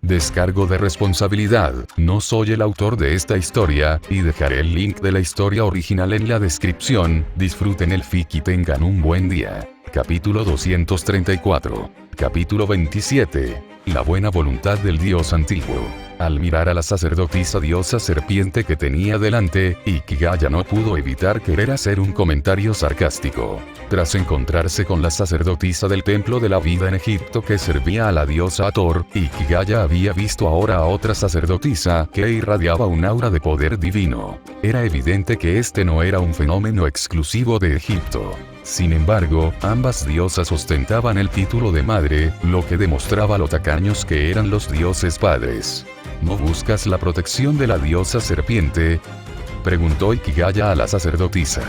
Descargo de responsabilidad, no soy el autor de esta historia, y dejaré el link de la historia original en la descripción. Disfruten el fic y tengan un buen día. Capítulo 234. Capítulo 27. La buena voluntad del dios antiguo. Al mirar a la sacerdotisa diosa serpiente que tenía delante, Ikigaya no pudo evitar querer hacer un comentario sarcástico. Tras encontrarse con la sacerdotisa del templo de la vida en Egipto que servía a la diosa Hathor, Ikigaya había visto ahora a otra sacerdotisa que irradiaba un aura de poder divino. Era evidente que este no era un fenómeno exclusivo de Egipto. Sin embargo, ambas diosas ostentaban el título de madre, lo que demostraba lo tacaños que eran los dioses padres. ¿No buscas la protección de la diosa serpiente?, preguntó Ikigaya a la sacerdotisa.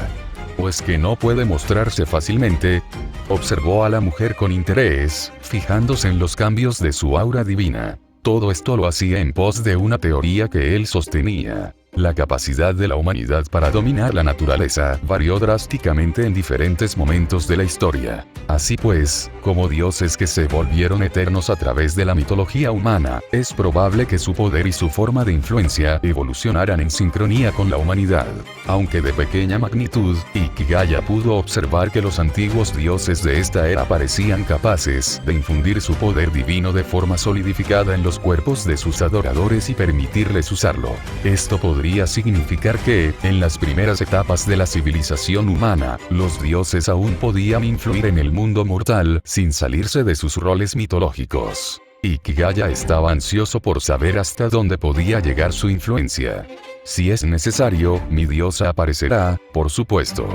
¿O es que no puede mostrarse fácilmente? Observó a la mujer con interés, fijándose en los cambios de su aura divina. Todo esto lo hacía en pos de una teoría que él sostenía. La capacidad de la humanidad para dominar la naturaleza varió drásticamente en diferentes momentos de la historia. Así pues, como dioses que se volvieron eternos a través de la mitología humana, es probable que su poder y su forma de influencia evolucionaran en sincronía con la humanidad. Aunque de pequeña magnitud, Ikigaya pudo observar que los antiguos dioses de esta era parecían capaces de infundir su poder divino de forma solidificada en los cuerpos de sus adoradores y permitirles usarlo. Esto podría significar que, en las primeras etapas de la civilización humana, los dioses aún podían influir en el mundo mortal, sin salirse de sus roles mitológicos. Ikigaya estaba ansioso por saber hasta dónde podía llegar su influencia. Si es necesario, mi diosa aparecerá, por supuesto.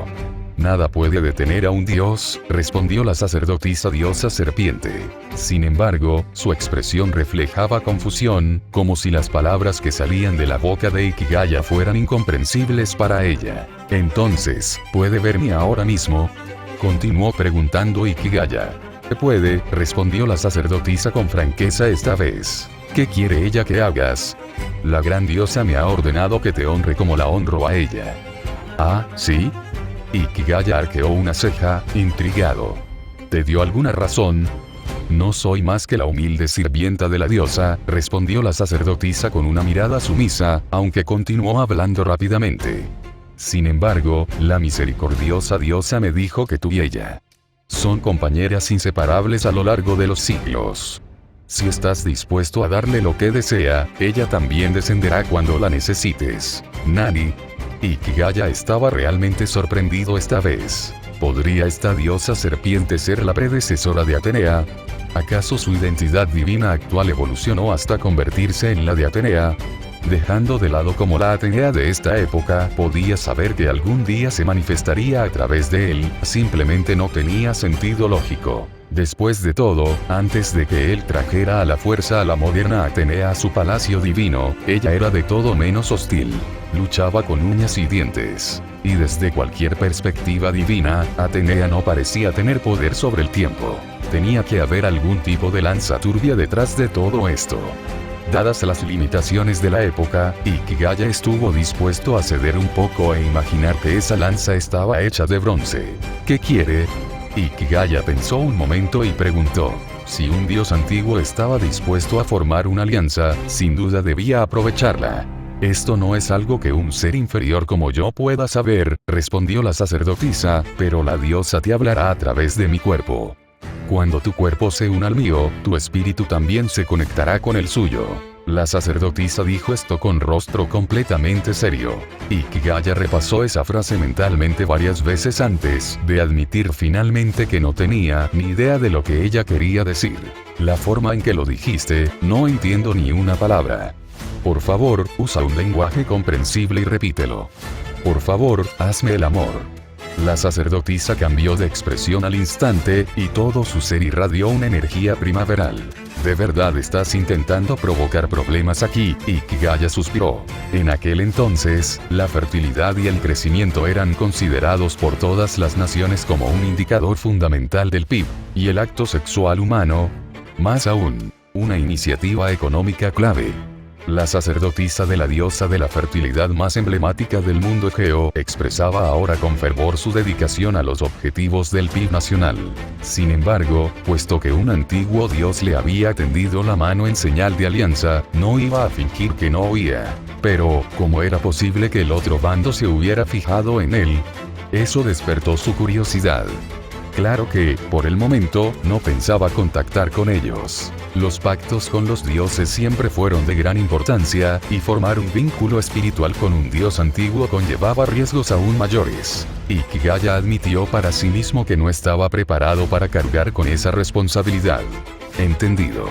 Nada puede detener a un dios, respondió la sacerdotisa diosa serpiente. Sin embargo, su expresión reflejaba confusión, como si las palabras que salían de la boca de Ikigaya fueran incomprensibles para ella. Entonces, ¿puede verme ahora mismo?, continuó preguntando Ikigaya. Puede, respondió la sacerdotisa con franqueza esta vez. ¿Qué quiere ella que hagas? La gran diosa me ha ordenado que te honre como la honro a ella. ¿Ah, sí? Ikigaya arqueó una ceja, intrigado. ¿Te dio alguna razón? No soy más que la humilde sirvienta de la diosa, respondió la sacerdotisa con una mirada sumisa, aunque continuó hablando rápidamente. Sin embargo, la misericordiosa diosa me dijo que tú y ella son compañeras inseparables a lo largo de los siglos. Si estás dispuesto a darle lo que desea, ella también descenderá cuando la necesites. Nani. Ikigaya estaba realmente sorprendido esta vez. ¿Podría esta diosa serpiente ser la predecesora de Atenea? ¿Acaso su identidad divina actual evolucionó hasta convertirse en la de Atenea? Dejando de lado como la Atenea de esta época podía saber que algún día se manifestaría a través de él, simplemente no tenía sentido lógico. Después de todo, antes de que él trajera a la fuerza a la moderna Atenea a su palacio divino, ella era de todo menos hostil. Luchaba con uñas y dientes. Y desde cualquier perspectiva divina, Atenea no parecía tener poder sobre el tiempo. Tenía que haber algún tipo de lanza turbia detrás de todo esto. Dadas las limitaciones de la época, Ikigaya estuvo dispuesto a ceder un poco e imaginar que esa lanza estaba hecha de bronce. ¿Qué quiere? Ikigaya pensó un momento y preguntó. Si un dios antiguo estaba dispuesto a formar una alianza, sin duda debía aprovecharla. Esto no es algo que un ser inferior como yo pueda saber, respondió la sacerdotisa, pero la diosa te hablará a través de mi cuerpo. Cuando tu cuerpo se una al mío, tu espíritu también se conectará con el suyo. La sacerdotisa dijo esto con rostro completamente serio. Ikigaya repasó esa frase mentalmente varias veces antes de admitir finalmente que no tenía ni idea de lo que ella quería decir. La forma en que lo dijiste, no entiendo ni una palabra. Por favor, usa un lenguaje comprensible y repítelo. Por favor, hazme el amor. La sacerdotisa cambió de expresión al instante, y todo su ser irradió una energía primaveral. ¿De verdad estás intentando provocar problemas aquí?, Ikigaya suspiró. En aquel entonces, la fertilidad y el crecimiento eran considerados por todas las naciones como un indicador fundamental del PIB, y el acto sexual humano, más aún, una iniciativa económica clave. La sacerdotisa de la diosa de la fertilidad más emblemática del mundo egeo expresaba ahora con fervor su dedicación a los objetivos del PIB nacional. Sin embargo, puesto que un antiguo dios le había tendido la mano en señal de alianza, no iba a fingir que no oía. Pero, ¿cómo era posible que el otro bando se hubiera fijado en él? Eso despertó su curiosidad. Claro que, por el momento, no pensaba contactar con ellos. Los pactos con los dioses siempre fueron de gran importancia, y formar un vínculo espiritual con un dios antiguo conllevaba riesgos aún mayores. Ikigaya admitió para sí mismo que no estaba preparado para cargar con esa responsabilidad. Entendido.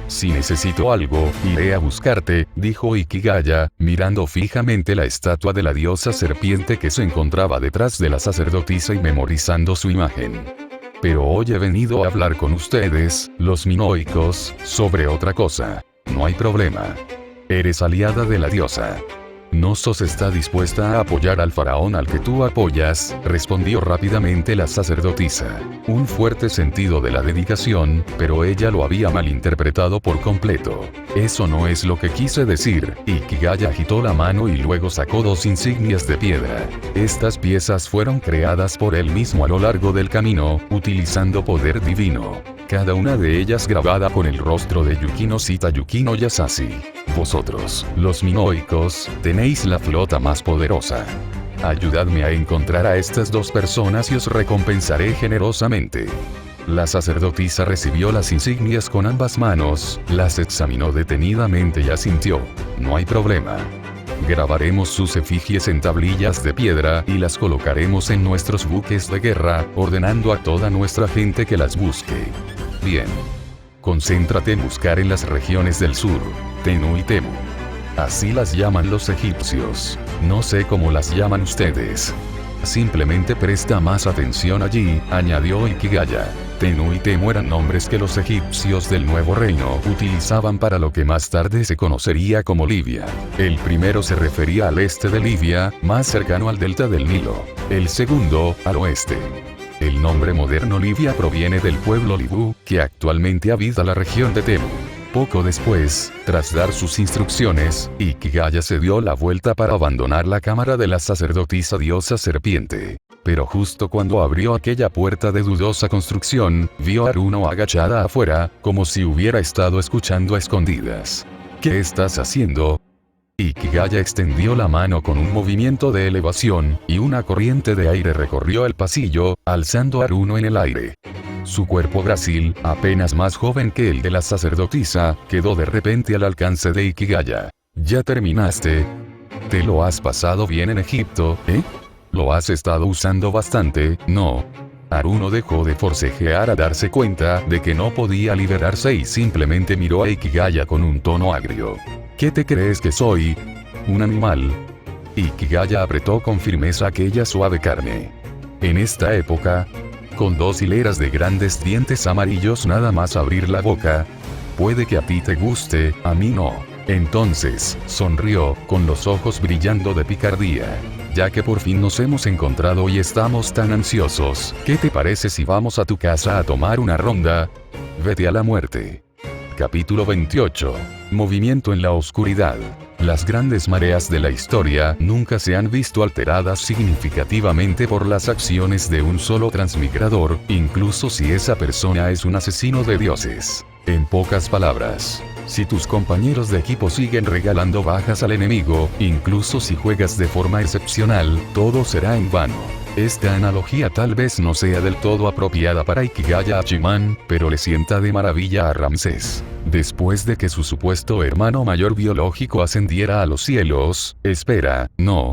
Si necesito algo, iré a buscarte, dijo Ikigaya, mirando fijamente la estatua de la diosa serpiente que se encontraba detrás de la sacerdotisa y memorizando su imagen. Pero hoy he venido a hablar con ustedes, los minoicos, sobre otra cosa. No hay problema. Eres aliada de la diosa. Knossos está dispuesta a apoyar al faraón al que tú apoyas, respondió rápidamente la sacerdotisa. Un fuerte sentido de la dedicación, pero ella lo había malinterpretado por completo. Eso no es lo que quise decir. Ikigaya agitó la mano y luego sacó 2 insignias de piedra. Estas piezas fueron creadas por él mismo a lo largo del camino, utilizando poder divino. Cada una de ellas grabada con el rostro de Yukino Sita Yukino Yasashi. Vosotros, los minoicos, tenéis la flota más poderosa. Ayudadme a encontrar a estas 2 personas y os recompensaré generosamente. La sacerdotisa recibió las insignias con ambas manos, las examinó detenidamente y asintió. No hay problema. Grabaremos sus efigies en tablillas de piedra y las colocaremos en nuestros buques de guerra, ordenando a toda nuestra gente que las busque. Bien. Concéntrate en buscar en las regiones del sur, Tenu y Temu. Así las llaman los egipcios. No sé cómo las llaman ustedes. Simplemente presta más atención allí, añadió Ikigaya. Tenu y Temu eran nombres que los egipcios del Nuevo Reino utilizaban para lo que más tarde se conocería como Libia. El primero se refería al este de Libia, más cercano al delta del Nilo. El segundo, al oeste. El nombre moderno Libia proviene del pueblo Libu, que actualmente habita la región de Temu. Poco después, tras dar sus instrucciones, Ikigaya se dio la vuelta para abandonar la cámara de la sacerdotisa diosa serpiente. Pero justo cuando abrió aquella puerta de dudosa construcción, vio a Aruno agachada afuera, como si hubiera estado escuchando a escondidas. ¿Qué estás haciendo? Ikigaya extendió la mano con un movimiento de elevación, y una corriente de aire recorrió el pasillo, alzando a Aruno en el aire. Su cuerpo grácil, apenas más joven que el de la sacerdotisa, quedó de repente al alcance de Ikigaya. ¿Ya terminaste? ¿Te lo has pasado bien en Egipto, ¿Lo has estado usando bastante, no? Aruno dejó de forcejear a darse cuenta de que no podía liberarse y simplemente miró a Ikigaya con un tono agrio. ¿Qué te crees que soy? ¿Un animal? Ikigaya apretó con firmeza aquella suave carne. En esta época, con 2 hileras de grandes dientes amarillos nada más abrir la boca. Puede que a ti te guste, a mí no. Entonces, sonrió, con los ojos brillando de picardía. Ya que por fin nos hemos encontrado y estamos tan ansiosos, ¿qué te parece si vamos a tu casa a tomar una ronda? Vete a la muerte. Capítulo 28. Movimiento en la oscuridad. Las grandes mareas de la historia nunca se han visto alteradas significativamente por las acciones de un solo transmigrador, incluso si esa persona es un asesino de dioses. En pocas palabras, si tus compañeros de equipo siguen regalando bajas al enemigo, incluso si juegas de forma excepcional, todo será en vano. Esta analogía tal vez no sea del todo apropiada para Ikigaya Hachiman, pero le sienta de maravilla a Ramsés. Después de que su supuesto hermano mayor biológico ascendiera a los cielos,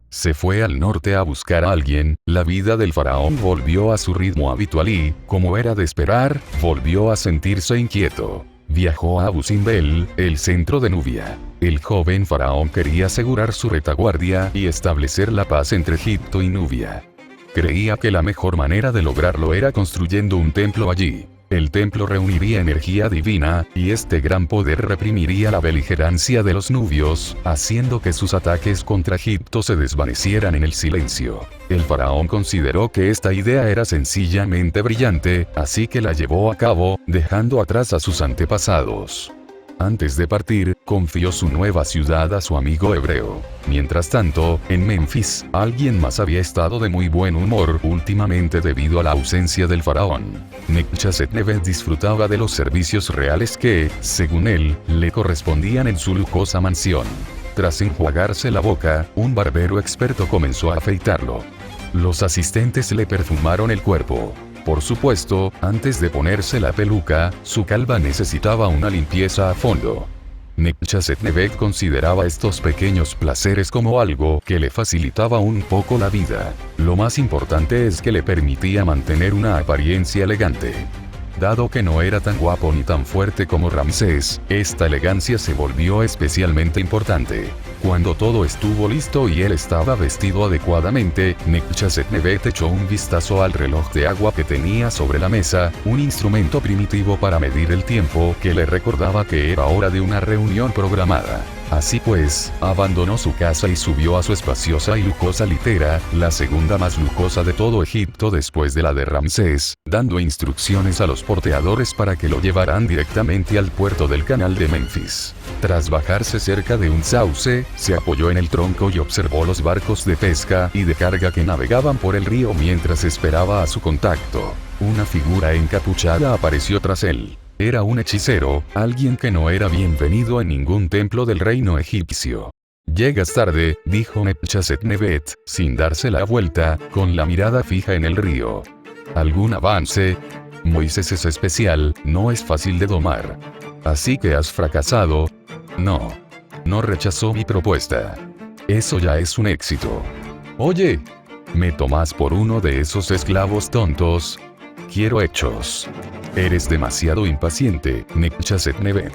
se fue al norte a buscar a alguien, la vida del faraón volvió a su ritmo habitual y, como era de esperar, volvió a sentirse inquieto. Viajó a Abu Simbel, el centro de Nubia. El joven faraón quería asegurar su retaguardia y establecer la paz entre Egipto y Nubia. Creía que la mejor manera de lograrlo era construyendo un templo allí. El templo reuniría energía divina, y este gran poder reprimiría la beligerancia de los nubios, haciendo que sus ataques contra Egipto se desvanecieran en el silencio. El faraón consideró que esta idea era sencillamente brillante, así que la llevó a cabo, dejando atrás a sus antepasados. Antes de partir, confió su nueva ciudad a su amigo hebreo. Mientras tanto, en Memphis, alguien más había estado de muy buen humor últimamente debido a la ausencia del faraón. Nebuchadnezzar disfrutaba de los servicios reales que, según él, le correspondían en su lujosa mansión. Tras enjuagarse la boca, un barbero experto comenzó a afeitarlo. Los asistentes le perfumaron el cuerpo. Por supuesto, antes de ponerse la peluca, su calva necesitaba una limpieza a fondo. Nebuchadnezzar consideraba estos pequeños placeres como algo que le facilitaba un poco la vida. Lo más importante es que le permitía mantener una apariencia elegante. Dado que no era tan guapo ni tan fuerte como Ramsés, esta elegancia se volvió especialmente importante. Cuando todo estuvo listo y él estaba vestido adecuadamente, Nebuchadnezzar echó un vistazo al reloj de agua que tenía sobre la mesa, un instrumento primitivo para medir el tiempo que le recordaba que era hora de una reunión programada. Así pues, abandonó su casa y subió a su espaciosa y lujosa litera, la segunda más lujosa de todo Egipto después de la de Ramsés, dando instrucciones a los porteadores para que lo llevaran directamente al puerto del canal de Memphis. Tras bajarse cerca de un sauce, se apoyó en el tronco y observó los barcos de pesca y de carga que navegaban por el río mientras esperaba a su contacto. Una figura encapuchada apareció tras él. Era un hechicero, alguien que no era bienvenido en ningún templo del reino egipcio. «Llegas tarde», dijo Nebuchadnezzar, sin darse la vuelta, con la mirada fija en el río. «¿Algún avance? Moisés es especial, no es fácil de domar. ¿Así que has fracasado?» «No. No rechazó mi propuesta. Eso ya es un éxito». «Oye, ¿me tomas por uno de esos esclavos tontos? Quiero hechos». «Eres demasiado impaciente, Nebuchadnezzar.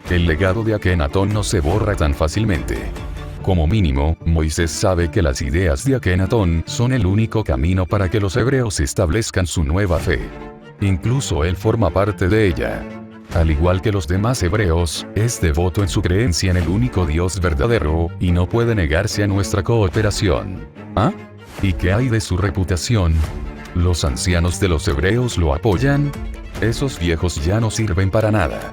El legado de Akenatón no se borra tan fácilmente. Como mínimo, Moisés sabe que las ideas de Akenatón son el único camino para que los hebreos establezcan su nueva fe. Incluso él forma parte de ella. Al igual que los demás hebreos, es devoto en su creencia en el único Dios verdadero, y no puede negarse a nuestra cooperación». «¿Ah? ¿Y qué hay de su reputación? ¿Los ancianos de los hebreos lo apoyan?» «Esos viejos ya no sirven para nada.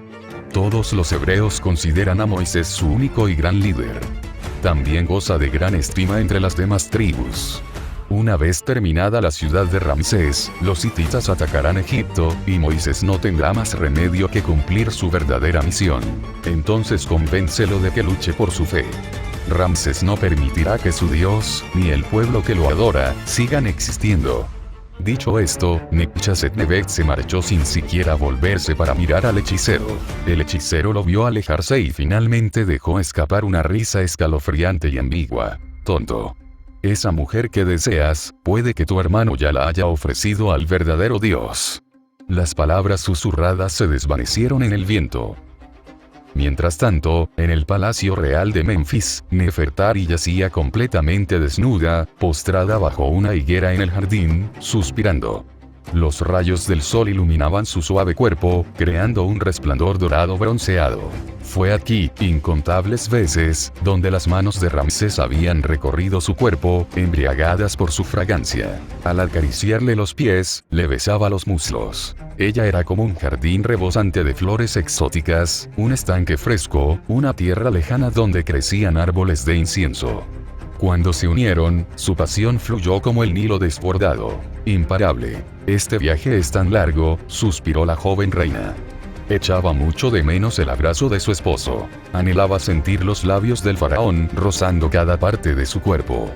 Todos los hebreos consideran a Moisés su único y gran líder. También goza de gran estima entre las demás tribus. Una vez terminada la ciudad de Ramsés, los hititas atacarán Egipto, y Moisés no tendrá más remedio que cumplir su verdadera misión. Entonces convéncelo de que luche por su fe. Ramsés no permitirá que su Dios, ni el pueblo que lo adora, sigan existiendo». Dicho esto, Nebuchadnezzar se marchó sin siquiera volverse para mirar al hechicero. El hechicero lo vio alejarse y finalmente dejó escapar una risa escalofriante y ambigua. «Tonto. Esa mujer que deseas, puede que tu hermano ya la haya ofrecido al verdadero Dios». Las palabras susurradas se desvanecieron en el viento. Mientras tanto, en el palacio real de Memphis, Nefertari yacía completamente desnuda, postrada bajo una higuera en el jardín, suspirando. Los rayos del sol iluminaban su suave cuerpo, creando un resplandor dorado bronceado. Fue aquí, incontables veces, donde las manos de Ramsés habían recorrido su cuerpo, embriagadas por su fragancia. Al acariciarle los pies, le besaba los muslos. Ella era como un jardín rebosante de flores exóticas, un estanque fresco, una tierra lejana donde crecían árboles de incienso. Cuando se unieron, su pasión fluyó como el Nilo desbordado. «Imparable. Este viaje es tan largo», suspiró la joven reina. Echaba mucho de menos el abrazo de su esposo. Anhelaba sentir los labios del faraón rozando cada parte de su cuerpo.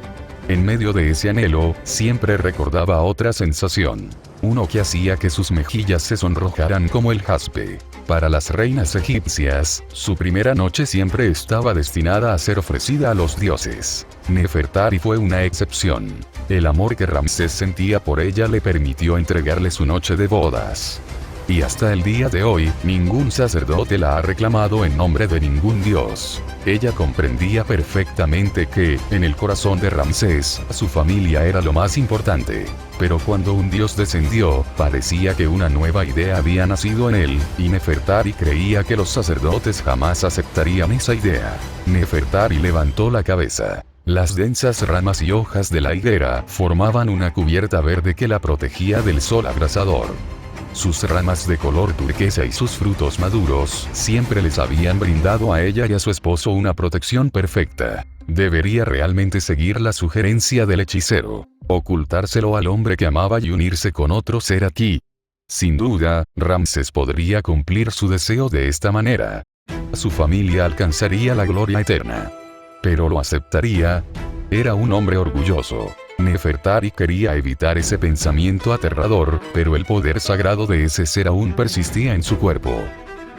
En medio de ese anhelo, siempre recordaba otra sensación. Uno que hacía que sus mejillas se sonrojaran como el jaspe. Para las reinas egipcias, su primera noche siempre estaba destinada a ser ofrecida a los dioses. Nefertari fue una excepción. El amor que Ramsés sentía por ella le permitió entregarle su noche de bodas. Y hasta el día de hoy, ningún sacerdote la ha reclamado en nombre de ningún dios. Ella comprendía perfectamente que, en el corazón de Ramsés, su familia era lo más importante. Pero cuando un dios descendió, parecía que una nueva idea había nacido en él, y Nefertari creía que los sacerdotes jamás aceptarían esa idea. Nefertari levantó la cabeza. Las densas ramas y hojas de la higuera formaban una cubierta verde que la protegía del sol abrasador. Sus ramas de color turquesa y sus frutos maduros siempre les habían brindado a ella y a su esposo una protección perfecta. Debería realmente seguir la sugerencia del hechicero, ocultárselo al hombre que amaba y unirse con otro ser aquí. Sin duda, Ramsés podría cumplir su deseo de esta manera. Su familia alcanzaría la gloria eterna. Pero ¿lo aceptaría? Era un hombre orgulloso. Nefertari quería evitar ese pensamiento aterrador, pero el poder sagrado de ese ser aún persistía en su cuerpo.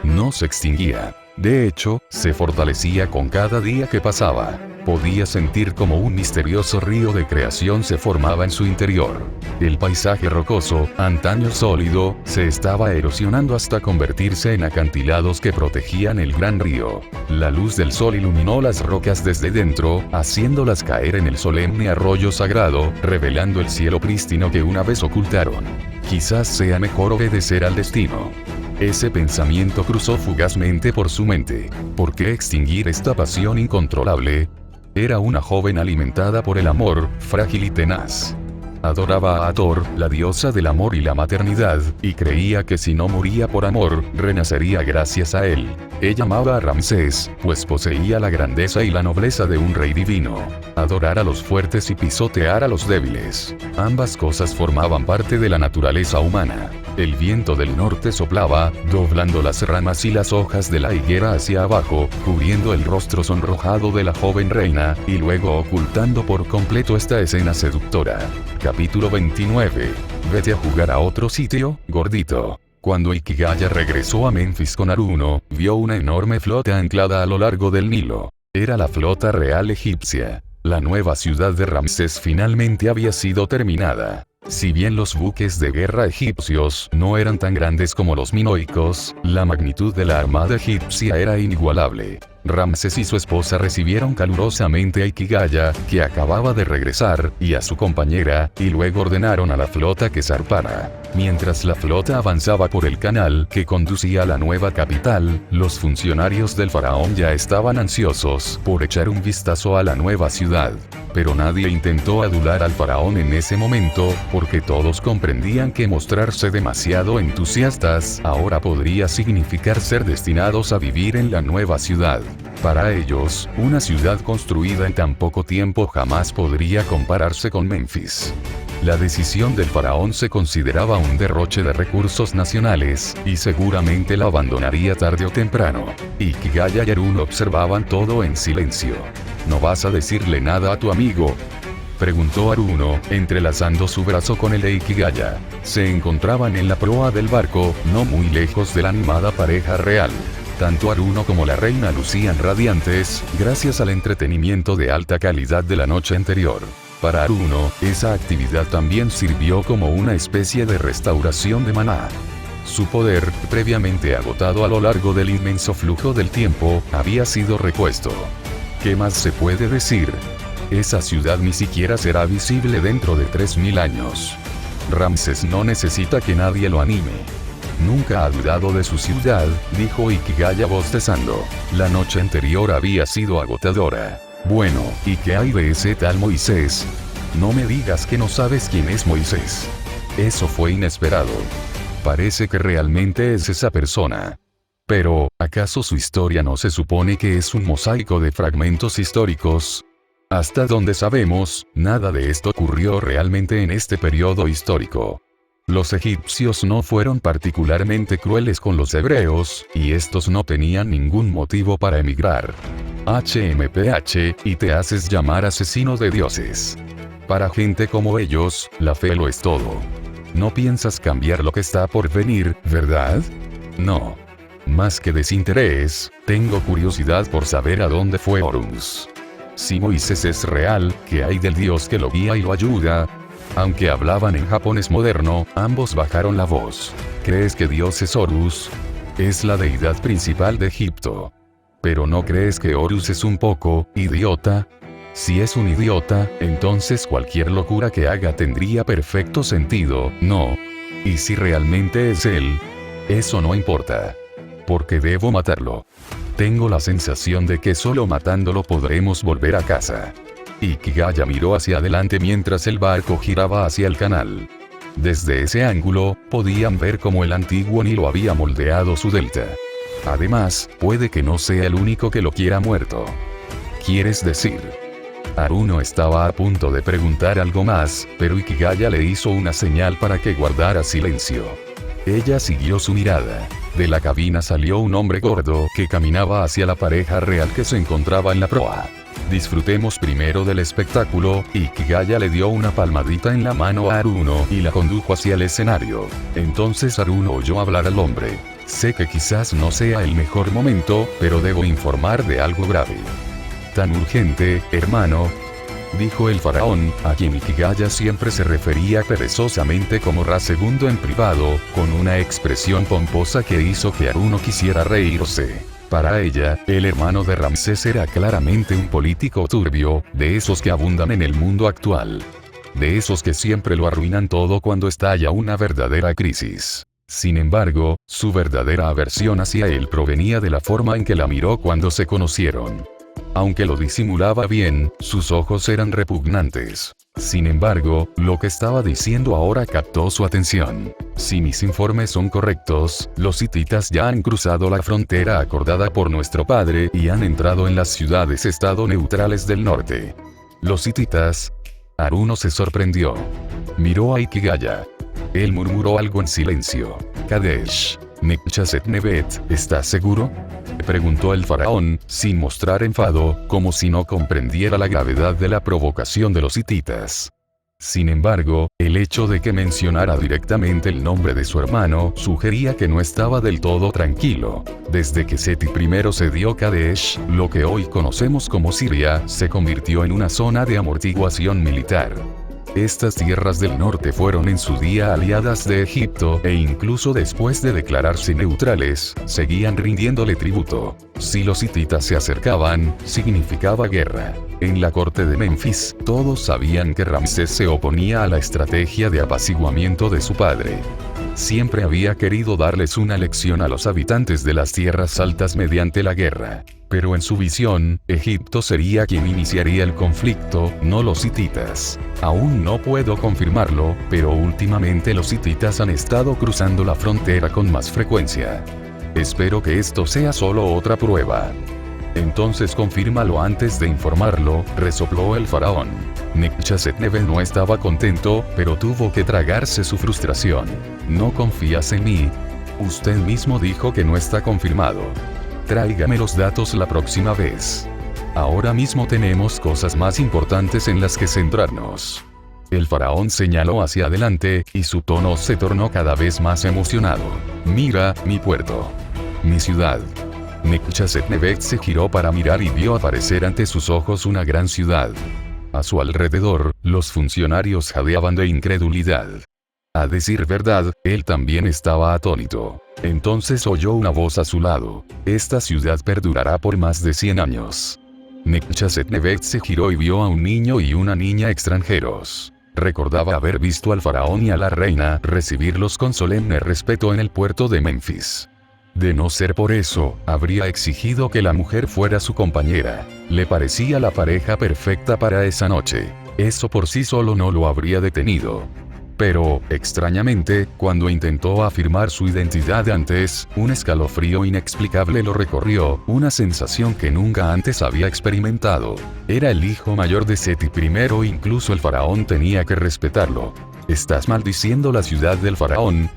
No se extinguía. De hecho, se fortalecía con cada día que pasaba. Podía sentir como un misterioso río de creación se formaba en su interior. El paisaje rocoso, antaño sólido, se estaba erosionando hasta convertirse en acantilados que protegían el gran río. La luz del sol iluminó las rocas desde dentro, haciéndolas caer en el solemne arroyo sagrado, revelando el cielo prístino que una vez ocultaron. Quizás sea mejor obedecer al destino. Ese pensamiento cruzó fugazmente por su mente. ¿Por qué extinguir esta pasión incontrolable? Era una joven alimentada por el amor, frágil y tenaz. Adoraba a Hathor, la diosa del amor y la maternidad, y creía que si no moría por amor, renacería gracias a él. Ella amaba a Ramsés, pues poseía la grandeza y la nobleza de un rey divino. Adorar a los fuertes y pisotear a los débiles. Ambas cosas formaban parte de la naturaleza humana. El viento del norte soplaba, doblando las ramas y las hojas de la higuera hacia abajo, cubriendo el rostro sonrojado de la joven reina, y luego ocultando por completo esta escena seductora. Capítulo 29. Vete a jugar a otro sitio, gordito. Cuando Hikigaya regresó a Menfis con Aruno, vio una enorme flota anclada a lo largo del Nilo. Era la flota real egipcia. La nueva ciudad de Ramsés finalmente había sido terminada. Si bien los buques de guerra egipcios no eran tan grandes como los minoicos, la magnitud de la armada egipcia era inigualable. Ramsés y su esposa recibieron calurosamente a Hikigaya, que acababa de regresar, y a su compañera, y luego ordenaron a la flota que zarpara. Mientras la flota avanzaba por el canal que conducía a la nueva capital, los funcionarios del faraón ya estaban ansiosos por echar un vistazo a la nueva ciudad. Pero nadie intentó adular al faraón en ese momento, porque todos comprendían que mostrarse demasiado entusiastas ahora podría significar ser destinados a vivir en la nueva ciudad. Para ellos, una ciudad construida en tan poco tiempo jamás podría compararse con Menfis. La decisión del faraón se consideraba un derroche de recursos nacionales, y seguramente la abandonaría tarde o temprano. Hikigaya y Aruno observaban todo en silencio. ¿No vas a decirle nada a tu amigo?, preguntó Aruno, entrelazando su brazo con el de Hikigaya. Se encontraban en la proa del barco, no muy lejos de la animada pareja real. Tanto Aruno como la reina lucían radiantes, gracias al entretenimiento de alta calidad de la noche anterior. Para Aruno, esa actividad también sirvió como una especie de restauración de maná. Su poder, previamente agotado a lo largo del inmenso flujo del tiempo, había sido repuesto. ¿Qué más se puede decir? Esa ciudad ni siquiera será visible dentro de 3000 años. Ramsés no necesita que nadie lo anime. Nunca ha dudado de su ciudad, dijo Hikigaya bostezando. La noche anterior había sido agotadora. Bueno, ¿y qué hay de ese tal Moisés? No me digas que no sabes quién es Moisés. Eso fue inesperado. Parece que realmente es esa persona. Pero, ¿acaso su historia no se supone que es un mosaico de fragmentos históricos? Hasta donde sabemos, nada de esto ocurrió realmente en este periodo histórico. Los egipcios no fueron particularmente crueles con los hebreos, y estos no tenían ningún motivo para emigrar. HMPH, y te haces llamar asesino de dioses. Para gente como ellos, la fe lo es todo. No piensas cambiar lo que está por venir, ¿verdad? No. Más que desinterés, tengo curiosidad por saber a dónde fue Horus. Si Moisés es real, ¿qué hay del dios que lo guía y lo ayuda? Aunque hablaban en japonés moderno, ambos bajaron la voz. ¿Crees que Dios es Horus? Es la deidad principal de Egipto. ¿Pero no crees que Horus es un poco idiota? Si es un idiota, entonces cualquier locura que haga tendría perfecto sentido, ¿no? Y si realmente es él, eso no importa. Porque debo matarlo. Tengo la sensación de que solo matándolo podremos volver a casa. Hikigaya miró hacia adelante mientras el barco giraba hacia el canal. Desde ese ángulo, podían ver cómo el antiguo Nilo había moldeado su delta. Además, puede que no sea el único que lo quiera muerto. ¿Quieres decir? Aruno estaba a punto de preguntar algo más, pero Ikigaya le hizo una señal para que guardara silencio. Ella siguió su mirada. De la cabina salió un hombre gordo que caminaba hacia la pareja real que se encontraba en la proa. Disfrutemos primero del espectáculo. Ikigaya le dio una palmadita en la mano a Aruno y la condujo hacia el escenario. Entonces Aruno oyó hablar al hombre. Sé que quizás no sea el mejor momento, pero debo informar de algo grave. ¿Tan urgente, hermano?, dijo el faraón, a quien Ikigaya siempre se refería perezosamente como Ra II en privado, con una expresión pomposa que hizo que Aruno quisiera reírse. Para ella, el hermano de Ramsés era claramente un político turbio, de esos que abundan en el mundo actual. De esos que siempre lo arruinan todo cuando estalla una verdadera crisis. Sin embargo, su verdadera aversión hacia él provenía de la forma en que la miró cuando se conocieron. Aunque lo disimulaba bien, sus ojos eran repugnantes. Sin embargo, lo que estaba diciendo ahora captó su atención. Si mis informes son correctos, los hititas ya han cruzado la frontera acordada por nuestro padre y han entrado en las ciudades-estado neutrales del norte. ¿Los hititas? Aruno se sorprendió. Miró a Ikigaya. Él murmuró algo en silencio. Kadesh. Nekhchazet-nebet, ¿estás seguro?, preguntó el faraón, sin mostrar enfado, como si no comprendiera la gravedad de la provocación de los hititas. Sin embargo, el hecho de que mencionara directamente el nombre de su hermano sugería que no estaba del todo tranquilo. Desde que Seti I cedió Kadesh, lo que hoy conocemos como Siria, se convirtió en una zona de amortiguación militar. Estas tierras del norte fueron en su día aliadas de Egipto, e incluso después de declararse neutrales, seguían rindiéndole tributo. Si los hititas se acercaban, significaba guerra. En la corte de Menfis, todos sabían que Ramsés se oponía a la estrategia de apaciguamiento de su padre. Siempre había querido darles una lección a los habitantes de las tierras altas mediante la guerra. Pero en su visión, Egipto sería quien iniciaría el conflicto, no los hititas. Aún no puedo confirmarlo, pero últimamente los hititas han estado cruzando la frontera con más frecuencia. Espero que esto sea solo otra prueba. Entonces confírmalo antes de informarlo, resopló el faraón. Nekhchazet-nebet no estaba contento, pero tuvo que tragarse su frustración. ¿No confías en mí? Usted mismo dijo que no está confirmado. Tráigame los datos la próxima vez. Ahora mismo tenemos cosas más importantes en las que centrarnos. El faraón señaló hacia adelante, y su tono se tornó cada vez más emocionado. Mira, mi puerto. Mi ciudad. Nekhchazet-nebet se giró para mirar y vio aparecer ante sus ojos una gran ciudad. A su alrededor, los funcionarios jadeaban de incredulidad. A decir verdad, él también estaba atónito. Entonces oyó una voz a su lado. Esta ciudad perdurará por más de 100 años. Nekhchazet-nebet se giró y vio a un niño y una niña extranjeros. Recordaba haber visto al faraón y a la reina recibirlos con solemne respeto en el puerto de Menfis. De no ser por eso, habría exigido que la mujer fuera su compañera. Le parecía la pareja perfecta para esa noche. Eso por sí solo no lo habría detenido. Pero, extrañamente, cuando intentó afirmar su identidad antes, un escalofrío inexplicable lo recorrió, una sensación que nunca antes había experimentado. Era el hijo mayor de Seti I, incluso el faraón tenía que respetarlo. ¿Estás maldiciendo la ciudad del faraón?,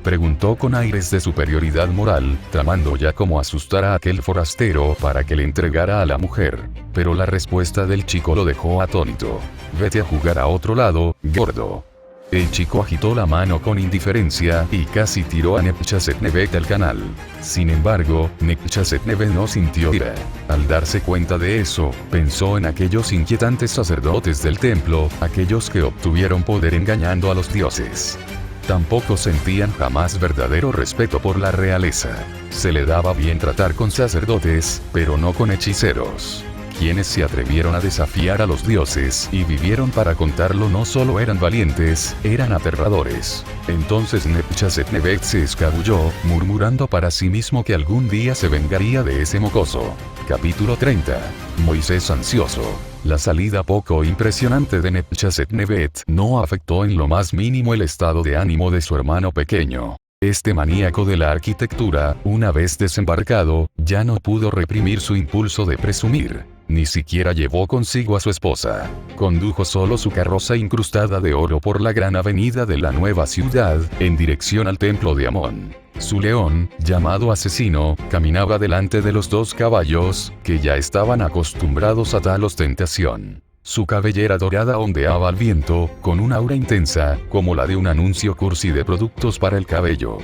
preguntó con aires de superioridad moral, tramando ya cómo asustar a aquel forastero para que le entregara a la mujer. Pero la respuesta del chico lo dejó atónito. Vete a jugar a otro lado, gordo. El chico agitó la mano con indiferencia y casi tiró a Nekhchazet-nebet al canal. Sin embargo, Nekhchazet-nebet no sintió ira. Al darse cuenta de eso, pensó en aquellos inquietantes sacerdotes del templo, aquellos que obtuvieron poder engañando a los dioses. Tampoco sentían jamás verdadero respeto por la realeza. Se le daba bien tratar con sacerdotes, pero no con hechiceros. Quienes se atrevieron a desafiar a los dioses y vivieron para contarlo no solo eran valientes, eran aterradores. Entonces Nekhchazet-nebet se escabulló, murmurando para sí mismo que algún día se vengaría de ese mocoso. Capítulo 30. Moisés ansioso. La salida poco impresionante de Nebchat-Nebet no afectó en lo más mínimo el estado de ánimo de su hermano pequeño. Este maníaco de la arquitectura, una vez desembarcado, ya no pudo reprimir su impulso de presumir. Ni siquiera llevó consigo a su esposa. Condujo solo su carroza incrustada de oro por la gran avenida de la nueva ciudad, en dirección al templo de Amón. Su león, llamado Asesino, caminaba delante de los 2 caballos, que ya estaban acostumbrados a tal ostentación. Su cabellera dorada ondeaba al viento, con un aura intensa, como la de un anuncio cursi de productos para el cabello.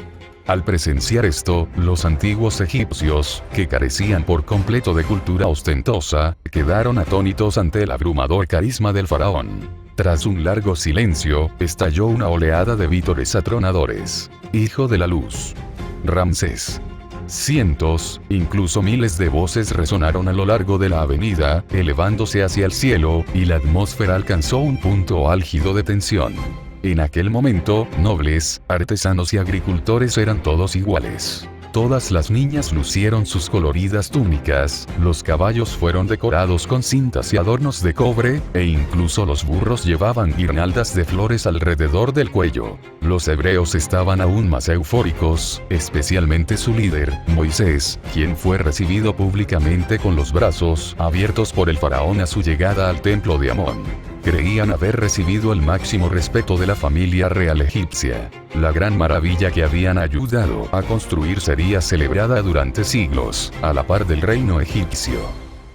Al presenciar esto, los antiguos egipcios, que carecían por completo de cultura ostentosa, quedaron atónitos ante el abrumador carisma del faraón. Tras un largo silencio, estalló una oleada de vítores atronadores. Hijo de la luz. Ramsés. Cientos, incluso miles de voces resonaron a lo largo de la avenida, elevándose hacia el cielo, y la atmósfera alcanzó un punto álgido de tensión. En aquel momento, nobles, artesanos y agricultores eran todos iguales. Todas las niñas lucieron sus coloridas túnicas, los caballos fueron decorados con cintas y adornos de cobre, e incluso los burros llevaban guirnaldas de flores alrededor del cuello. Los hebreos estaban aún más eufóricos, especialmente su líder, Moisés, quien fue recibido públicamente con los brazos abiertos por el faraón a su llegada al templo de Amón. Creían haber recibido el máximo respeto de la familia real egipcia. La gran maravilla que habían ayudado a construir sería celebrada durante siglos, a la par del reino egipcio.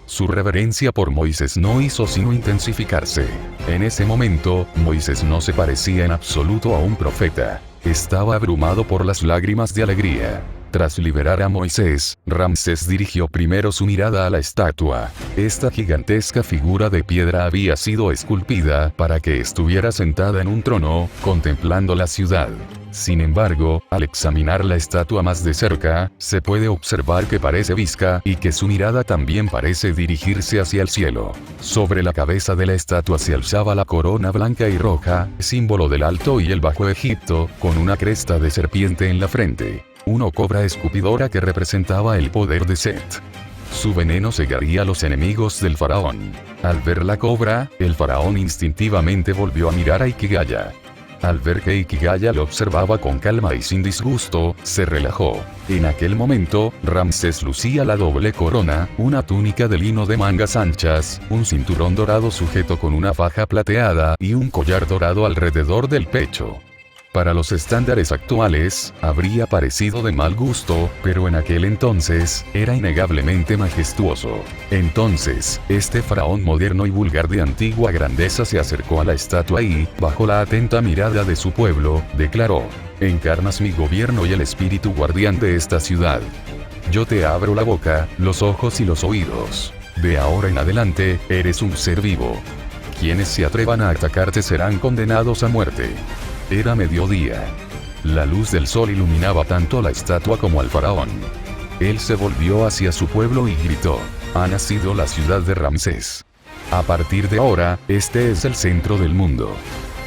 Su reverencia por Moisés no hizo sino intensificarse. En ese momento, Moisés no se parecía en absoluto a un profeta. Estaba abrumado por las lágrimas de alegría. Tras liberar a Moisés, Ramsés dirigió primero su mirada a la estatua. Esta gigantesca figura de piedra había sido esculpida para que estuviera sentada en un trono, contemplando la ciudad. Sin embargo, al examinar la estatua más de cerca, se puede observar que parece visca y que su mirada también parece dirigirse hacia el cielo. Sobre la cabeza de la estatua se alzaba la corona blanca y roja, símbolo del Alto y el Bajo Egipto, con una cresta de serpiente en la frente. Una cobra escupidora que representaba el poder de Set. Su veneno cegaría a los enemigos del faraón. Al ver la cobra, el faraón instintivamente volvió a mirar a Iquigaya. Al ver que Iquigaya lo observaba con calma y sin disgusto, se relajó. En aquel momento, Ramsés lucía la doble corona, una túnica de lino de mangas anchas, un cinturón dorado sujeto con una faja plateada y un collar dorado alrededor del pecho. Para los estándares actuales, habría parecido de mal gusto, pero en aquel entonces, era innegablemente majestuoso. Entonces, este faraón moderno y vulgar de antigua grandeza se acercó a la estatua y, bajo la atenta mirada de su pueblo, declaró: «Encarnas mi gobierno y el espíritu guardián de esta ciudad. Yo te abro la boca, los ojos y los oídos. De ahora en adelante, eres un ser vivo. Quienes se atrevan a atacarte serán condenados a muerte». Era mediodía. La luz del sol iluminaba tanto la estatua como al faraón. Él se volvió hacia su pueblo y gritó: «Ha nacido la ciudad de Ramsés. A partir de ahora, este es el centro del mundo».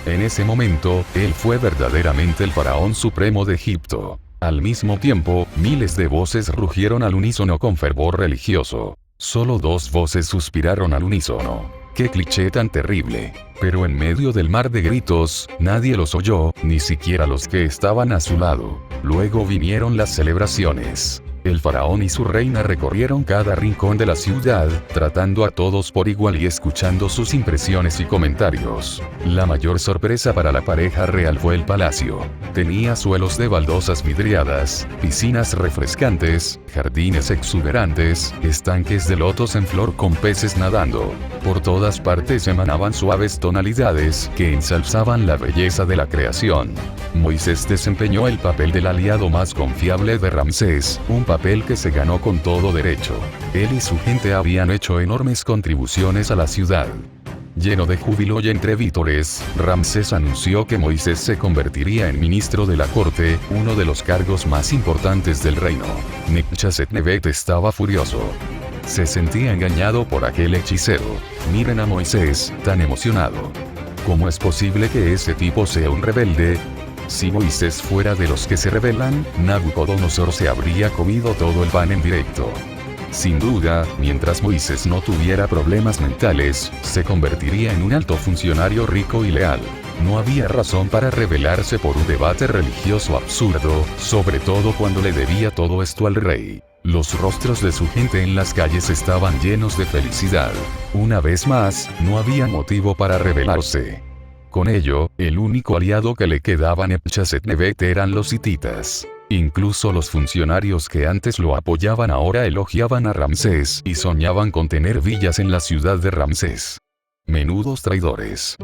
En ese momento, él fue verdaderamente el faraón supremo de Egipto. Al mismo tiempo, miles de voces rugieron al unísono con fervor religioso. Solo 2 voces suspiraron al unísono. ¡Qué cliché tan terrible! Pero en medio del mar de gritos, nadie los oyó, ni siquiera los que estaban a su lado. Luego vinieron las celebraciones. El faraón y su reina recorrieron cada rincón de la ciudad, tratando a todos por igual y escuchando sus impresiones y comentarios. La mayor sorpresa para la pareja real fue el palacio. Tenía suelos de baldosas vidriadas, piscinas refrescantes, jardines exuberantes, estanques de lotos en flor con peces nadando. Por todas partes emanaban suaves tonalidades que ensalzaban la belleza de la creación. Moisés desempeñó el papel del aliado más confiable de Ramsés, un papel que se ganó con todo derecho. Él y su gente habían hecho enormes contribuciones a la ciudad. Lleno de júbilo y entre vítores, Ramsés anunció que Moisés se convertiría en ministro de la corte, uno de los cargos más importantes del reino. Nebchat-Nebet estaba furioso. Se sentía engañado por aquel hechicero. Miren a Moisés, tan emocionado. ¿Cómo es posible que ese tipo sea un rebelde? Si Moisés fuera de los que se rebelan, Nabucodonosor se habría comido todo el pan en directo. Sin duda, mientras Moisés no tuviera problemas mentales, se convertiría en un alto funcionario rico y leal. No había razón para rebelarse por un debate religioso absurdo, sobre todo cuando le debía todo esto al rey. Los rostros de su gente en las calles estaban llenos de felicidad. Una vez más, no había motivo para rebelarse. Con ello, el único aliado que le quedaba a Nepchasetnevet eran los hititas. Incluso los funcionarios que antes lo apoyaban ahora elogiaban a Ramsés y soñaban con tener villas en la ciudad de Ramsés. Menudos traidores.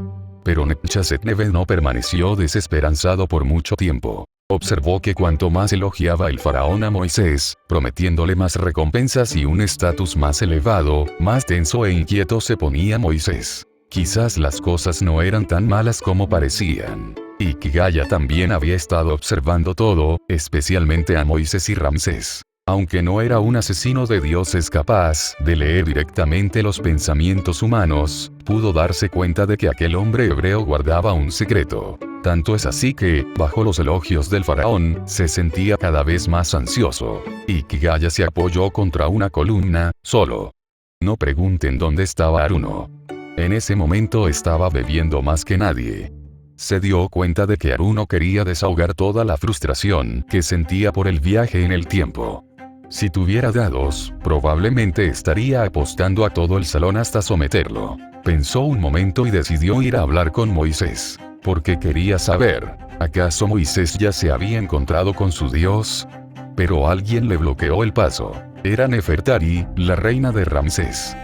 Pero Nepchasetnevet no permaneció desesperanzado por mucho tiempo. Observó que cuanto más elogiaba el faraón a Moisés, prometiéndole más recompensas y un estatus más elevado, más tenso e inquieto se ponía Moisés. Quizás las cosas no eran tan malas como parecían. Hikigaya también había estado observando todo, especialmente a Moisés y Ramsés. Aunque no era un asesino de dioses capaz de leer directamente los pensamientos humanos, pudo darse cuenta de que aquel hombre hebreo guardaba un secreto. Tanto es así que, bajo los elogios del faraón, se sentía cada vez más ansioso. Hikigaya se apoyó contra una columna, solo. No pregunten dónde estaba Aruno. En ese momento estaba bebiendo más que nadie. Se dio cuenta de que Aruno quería desahogar toda la frustración que sentía por el viaje en el tiempo. Si tuviera dados, probablemente estaría apostando a todo el salón hasta someterlo. Pensó un momento y decidió ir a hablar con Moisés. Porque quería saber, ¿acaso Moisés ya se había encontrado con su Dios? Pero alguien le bloqueó el paso. Era Nefertari, la reina de Ramsés.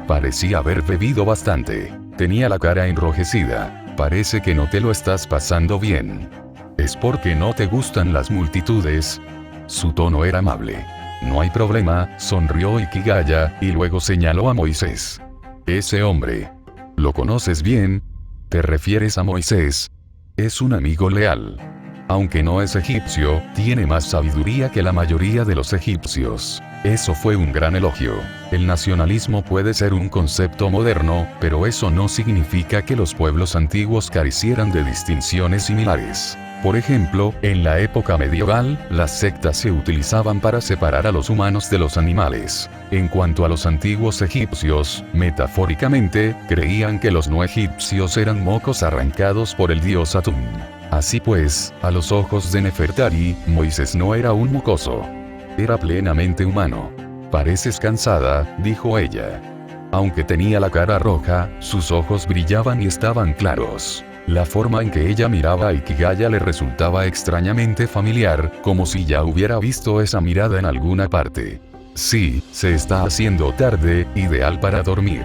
Parecía haber bebido bastante. Tenía la cara enrojecida. Parece que no te lo estás pasando bien. ¿Es porque no te gustan las multitudes? Su tono era amable. No hay problema, sonrió Hikigaya, y luego señaló a Moisés. Ese hombre. ¿Lo conoces bien? ¿Te refieres a Moisés? Es un amigo leal. Aunque no es egipcio, tiene más sabiduría que la mayoría de los egipcios. Eso fue un gran elogio. El nacionalismo puede ser un concepto moderno, pero eso no significa que los pueblos antiguos carecieran de distinciones similares. Por ejemplo, en la época medieval, las sectas se utilizaban para separar a los humanos de los animales. En cuanto a los antiguos egipcios, metafóricamente, creían que los no egipcios eran mocos arrancados por el dios Atún. Así pues, a los ojos de Nefertari, Moisés no era un mocoso. Era plenamente humano. Pareces cansada, dijo ella. Aunque tenía la cara roja, sus ojos brillaban y estaban claros. La forma en que ella miraba a Hikigaya le resultaba extrañamente familiar, como si ya hubiera visto esa mirada en alguna parte. Sí, se está haciendo tarde, ideal para dormir.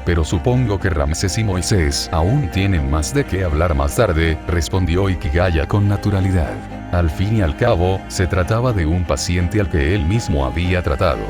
Pero supongo que Ramsés y Moisés aún tienen más de qué hablar más tarde, respondió Hikigaya con naturalidad. Al fin y al cabo, se trataba de un paciente al que él mismo había tratado.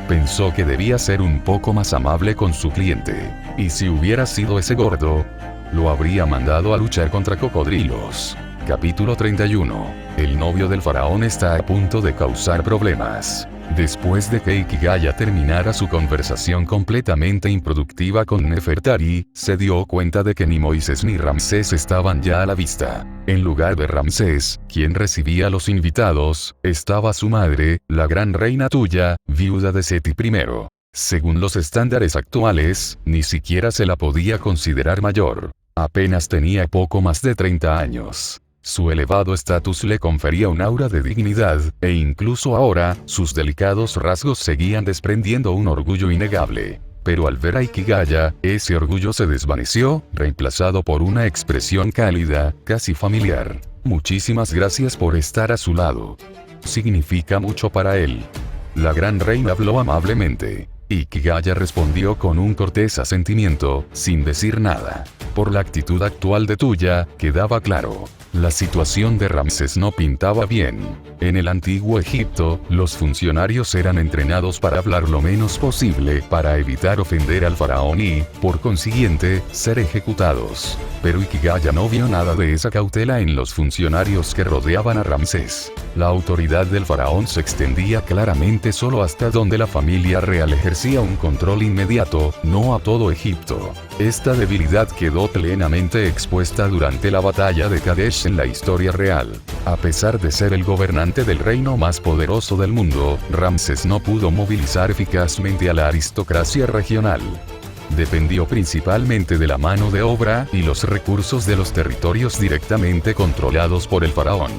Pensó que debía ser un poco más amable con su cliente. Y si hubiera sido ese gordo, lo habría mandado a luchar contra cocodrilos. Capítulo 31. El novio del faraón está a punto de causar problemas. Después de que Hikigaya terminara su conversación completamente improductiva con Nefertari, se dio cuenta de que ni Moisés ni Ramsés estaban ya a la vista. En lugar de Ramsés, quien recibía a los invitados, estaba su madre, la gran reina Tuya, viuda de Seti I. Según los estándares actuales, ni siquiera se la podía considerar mayor. Apenas tenía poco más de 30 años. Su elevado estatus le confería un aura de dignidad, e incluso ahora, sus delicados rasgos seguían desprendiendo un orgullo innegable. Pero al ver a Hikigaya, ese orgullo se desvaneció, reemplazado por una expresión cálida, casi familiar. Muchísimas gracias por estar a su lado. Significa mucho para él. La gran reina habló amablemente. Hikigaya respondió con un cortés asentimiento, sin decir nada. Por la actitud actual de Tuya, quedaba claro. La situación de Ramsés no pintaba bien. En el antiguo Egipto, los funcionarios eran entrenados para hablar lo menos posible para evitar ofender al faraón y, por consiguiente, ser ejecutados. Pero Hikigaya no vio nada de esa cautela en los funcionarios que rodeaban a Ramsés. La autoridad del faraón se extendía claramente solo hasta donde la familia real ejercía un control inmediato, no a todo Egipto. Esta debilidad quedó plenamente expuesta durante la batalla de Kadesh en la historia real. A pesar de ser el gobernante del reino más poderoso del mundo, Ramsés no pudo movilizar eficazmente a la aristocracia regional. Dependió principalmente de la mano de obra y los recursos de los territorios directamente controlados por el faraón.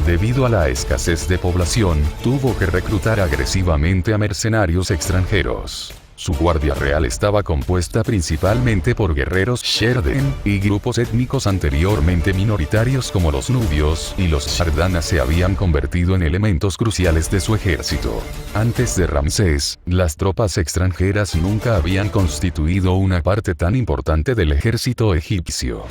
Debido a la escasez de población, tuvo que reclutar agresivamente a mercenarios extranjeros. Su guardia real estaba compuesta principalmente por guerreros Sherden, y grupos étnicos anteriormente minoritarios como los nubios y los Shardanas se habían convertido en elementos cruciales de su ejército. Antes de Ramsés, las tropas extranjeras nunca habían constituido una parte tan importante del ejército egipcio.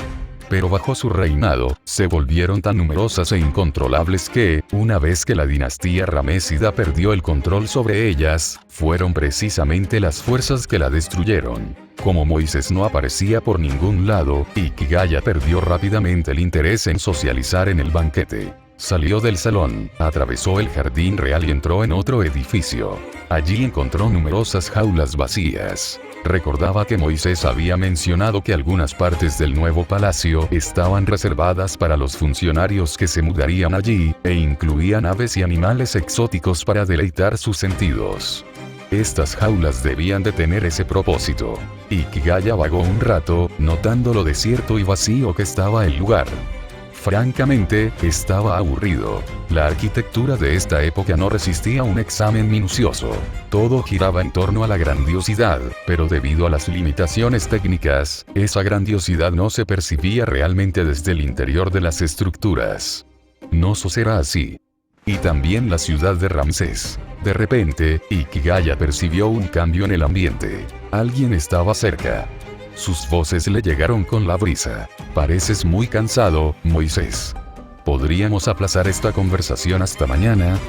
Pero bajo su reinado, se volvieron tan numerosas e incontrolables que, una vez que la dinastía ramésida perdió el control sobre ellas, fueron precisamente las fuerzas que la destruyeron. Como Moisés no aparecía por ningún lado, Hikigaya perdió rápidamente el interés en socializar en el banquete. Salió del salón, atravesó el jardín real y entró en otro edificio. Allí encontró numerosas jaulas vacías. Recordaba que Moisés había mencionado que algunas partes del nuevo palacio estaban reservadas para los funcionarios que se mudarían allí, e incluían aves y animales exóticos para deleitar sus sentidos. Estas jaulas debían de tener ese propósito. Hikigaya vagó un rato, notando lo desierto y vacío que estaba el lugar. Francamente, estaba aburrido. La arquitectura de esta época no resistía un examen minucioso. Todo giraba en torno a la grandiosidad, pero debido a las limitaciones técnicas, esa grandiosidad no se percibía realmente desde el interior de las estructuras. No será así. Y también la ciudad de Ramsés. De repente, Hikigaya percibió un cambio en el ambiente. Alguien estaba cerca. Sus voces le llegaron con la brisa. Pareces muy cansado, Moisés. ¿Podríamos aplazar esta conversación hasta mañana?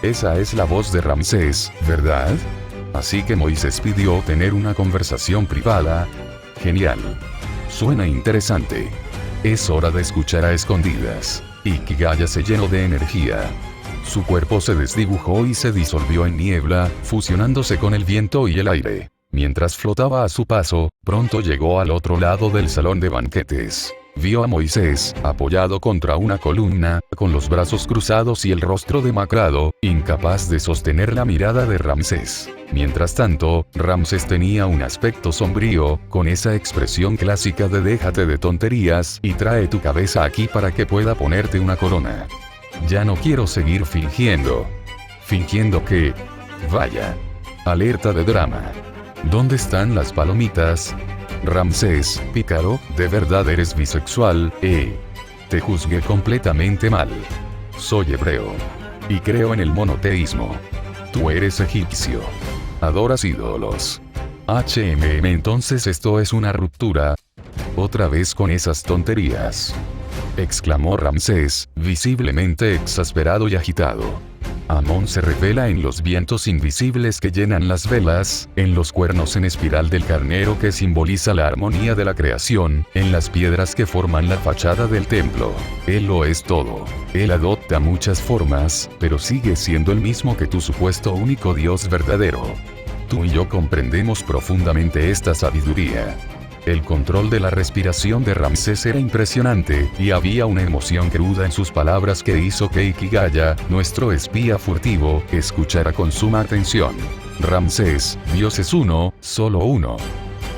Esa es la voz de Ramsés, ¿verdad? Así que Moisés pidió tener una conversación privada. Genial. Suena interesante. Es hora de escuchar a escondidas. Hikigaya se llenó de energía. Su cuerpo se desdibujó y se disolvió en niebla, fusionándose con el viento y el aire. Mientras flotaba a su paso, pronto llegó al otro lado del salón de banquetes. Vio a Moisés, apoyado contra una columna, con los brazos cruzados y el rostro demacrado, incapaz de sostener la mirada de Ramsés. Mientras tanto, Ramsés tenía un aspecto sombrío, con esa expresión clásica de déjate de tonterías y trae tu cabeza aquí para que pueda ponerte una corona. Ya no quiero seguir fingiendo. ¿Fingiendo qué? Vaya. Alerta de drama. ¿Dónde están las palomitas? Ramsés, pícaro, ¿de verdad eres bisexual? Te juzgué completamente mal. Soy hebreo. Y creo en el monoteísmo. Tú eres egipcio. Adoras ídolos. Entonces esto es una ruptura. Otra vez con esas tonterías. Exclamó Ramsés, visiblemente exasperado y agitado. Amón se revela en los vientos invisibles que llenan las velas, en los cuernos en espiral del carnero que simboliza la armonía de la creación, en las piedras que forman la fachada del templo. Él lo es todo. Él adopta muchas formas, pero sigue siendo el mismo que tu supuesto único Dios verdadero. Tú y yo comprendemos profundamente esta sabiduría. El control de la respiración de Ramsés era impresionante, y había una emoción cruda en sus palabras que hizo que Hikigaya, nuestro espía furtivo, escuchara con suma atención. Ramsés, Dios es uno, solo uno.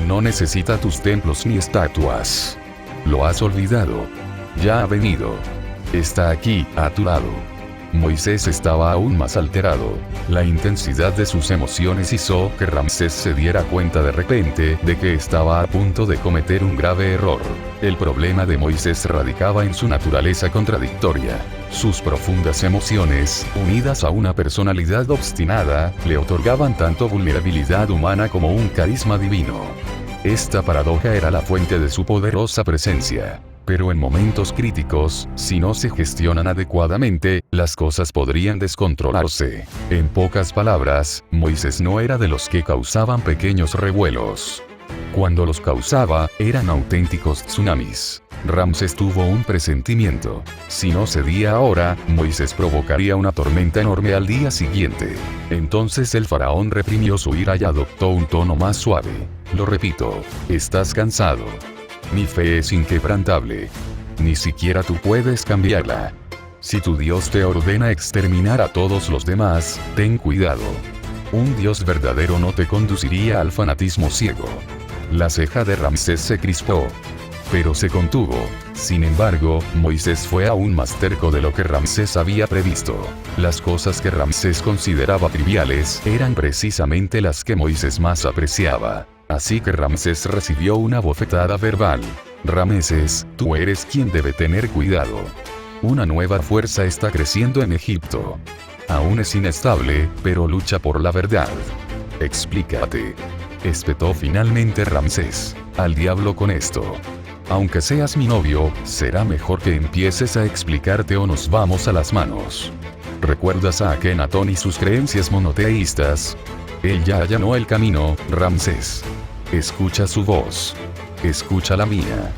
No necesita tus templos ni estatuas. Lo has olvidado. Ya ha venido. Está aquí, a tu lado. Moisés estaba aún más alterado. La intensidad de sus emociones hizo que Ramsés se diera cuenta de repente de que estaba a punto de cometer un grave error. El problema de Moisés radicaba en su naturaleza contradictoria. Sus profundas emociones, unidas a una personalidad obstinada, le otorgaban tanto vulnerabilidad humana como un carisma divino. Esta paradoja era la fuente de su poderosa presencia. Pero en momentos críticos, si no se gestionan adecuadamente, las cosas podrían descontrolarse. En pocas palabras, Moisés no era de los que causaban pequeños revuelos. Cuando los causaba, eran auténticos tsunamis. Ramsés tuvo un presentimiento. Si no cedía ahora, Moisés provocaría una tormenta enorme al día siguiente. Entonces el faraón reprimió su ira y adoptó un tono más suave. Lo repito, estás cansado. Mi fe es inquebrantable. ni siquiera tú puedes cambiarla. Si tu Dios te ordena exterminar a todos los demás, ten cuidado. Un Dios verdadero no te conduciría al fanatismo ciego. La ceja de Ramsés se crispó, pero se contuvo. Sin embargo, Moisés fue aún más terco de lo que Ramsés había previsto. Las cosas que Ramsés consideraba triviales eran precisamente las que Moisés más apreciaba. Así que Ramsés recibió una bofetada verbal. Ramsés, tú eres quien debe tener cuidado. Una nueva fuerza está creciendo en Egipto. Aún es inestable, pero lucha por la verdad. Explícate. Espetó finalmente Ramsés. Al diablo con esto. Aunque seas mi novio, será mejor que empieces a explicarte o nos vamos a las manos. ¿Recuerdas a Akenatón y sus creencias monoteístas? Él ya allanó el camino, Ramsés. Escucha su voz. Escucha la mía.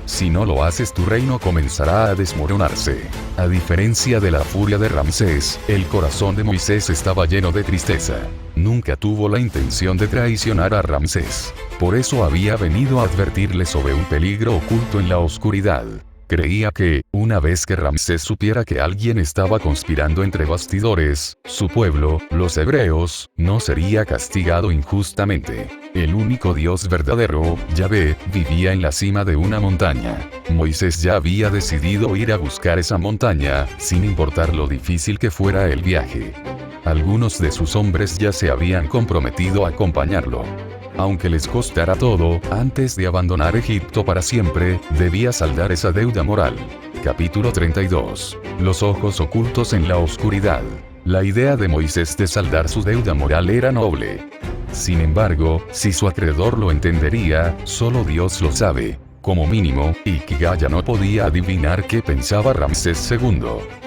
Si no lo haces, tu reino comenzará a desmoronarse. A diferencia de la furia de Ramsés, el corazón de Moisés estaba lleno de tristeza. Nunca tuvo la intención de traicionar a Ramsés. Por eso había venido a advertirle sobre un peligro oculto en la oscuridad. Creía que, una vez que Ramsés supiera que alguien estaba conspirando entre bastidores, su pueblo, los hebreos, no sería castigado injustamente. El único Dios verdadero, Yahvé, vivía en la cima de una montaña. Moisés ya había decidido ir a buscar esa montaña, sin importar lo difícil que fuera el viaje. Algunos de sus hombres ya se habían comprometido a acompañarlo. Aunque les costara todo, antes de abandonar Egipto para siempre, debía saldar esa deuda moral. Capítulo 32. Los ojos ocultos en la oscuridad. La idea de Moisés de saldar su deuda moral era noble. Sin embargo, si su acreedor lo entendería, solo Dios lo sabe. Como mínimo, Hikigaya no podía adivinar qué pensaba Ramsés II.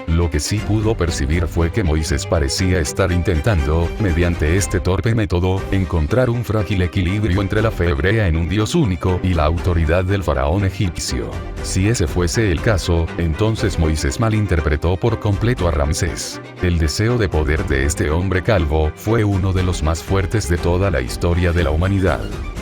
Lo que sí pudo percibir fue que Moisés parecía estar intentando, mediante este torpe método, encontrar un frágil equilibrio entre la fe hebrea en un Dios único y la autoridad del faraón egipcio. Si ese fuese el caso, entonces Moisés malinterpretó por completo a Ramsés. El deseo de poder de este hombre calvo fue uno de los más fuertes de toda la historia de la humanidad.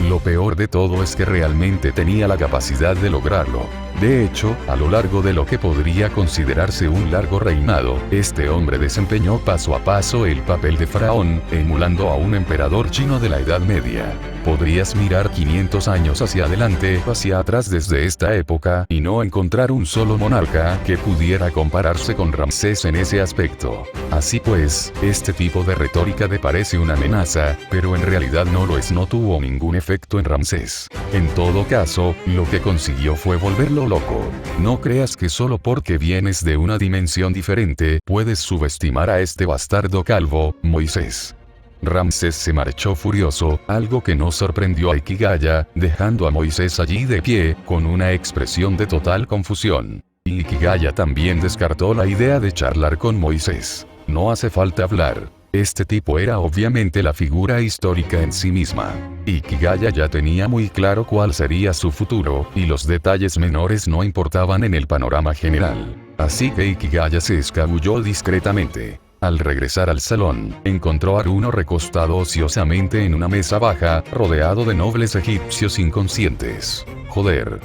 Lo peor de todo es que realmente tenía la capacidad de lograrlo. De hecho, a lo largo de lo que podría considerarse un largo reinado, este hombre desempeñó paso a paso el papel de faraón, emulando a un emperador chino de la Edad Media. Podrías mirar 500 años hacia adelante, hacia atrás desde esta época, y no encontrar un solo monarca que pudiera compararse con Ramsés en ese aspecto. Así pues, este tipo de retórica te parece una amenaza, pero en realidad no lo es. No tuvo ningún efecto en Ramsés. En todo caso, lo que consiguió fue volverlo loco. No creas que solo porque vienes de una dimensión diferente, puedes subestimar a este bastardo calvo, Moisés. Ramsés se marchó furioso, algo que no sorprendió a Hikigaya, dejando a Moisés allí de pie, con una expresión de total confusión. Y Hikigaya también descartó la idea de charlar con Moisés. No hace falta hablar. Este tipo era obviamente la figura histórica en sí misma. Hikigaya ya tenía muy claro cuál sería su futuro, y los detalles menores no importaban en el panorama general. Así que Hikigaya se escabulló discretamente. Al regresar al salón, encontró a Aruno recostado ociosamente en una mesa baja, rodeado de nobles egipcios inconscientes. Joder.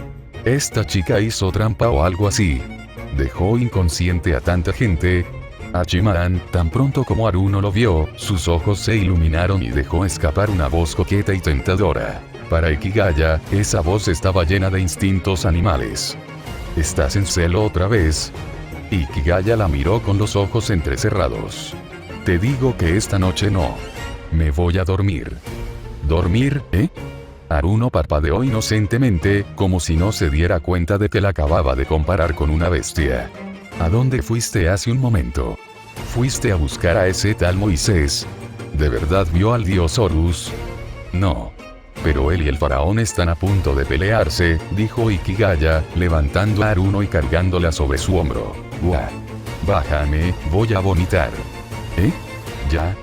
Esta chica hizo trampa o algo así. Dejó inconsciente a tanta gente. Hachiman, tan pronto como Aruno lo vio, sus ojos se iluminaron y dejó escapar una voz coqueta y tentadora. Para Hikigaya, esa voz estaba llena de instintos animales. ¿Estás en celo otra vez? Hikigaya la miró con los ojos entrecerrados. Te digo que esta noche no. Me voy a dormir. ¿Dormir, eh? Aruno parpadeó inocentemente, como si no se diera cuenta de que la acababa de comparar con una bestia. ¿A dónde fuiste hace un momento? ¿Fuiste a buscar a ese tal Moisés? ¿De verdad vio al dios Horus? No. Pero él y el faraón están a punto de pelearse, dijo Hikigaya, levantando a Aruno y cargándola sobre su hombro. ¡Buah! Bájame, voy a vomitar. ¿Eh? ¿Ya?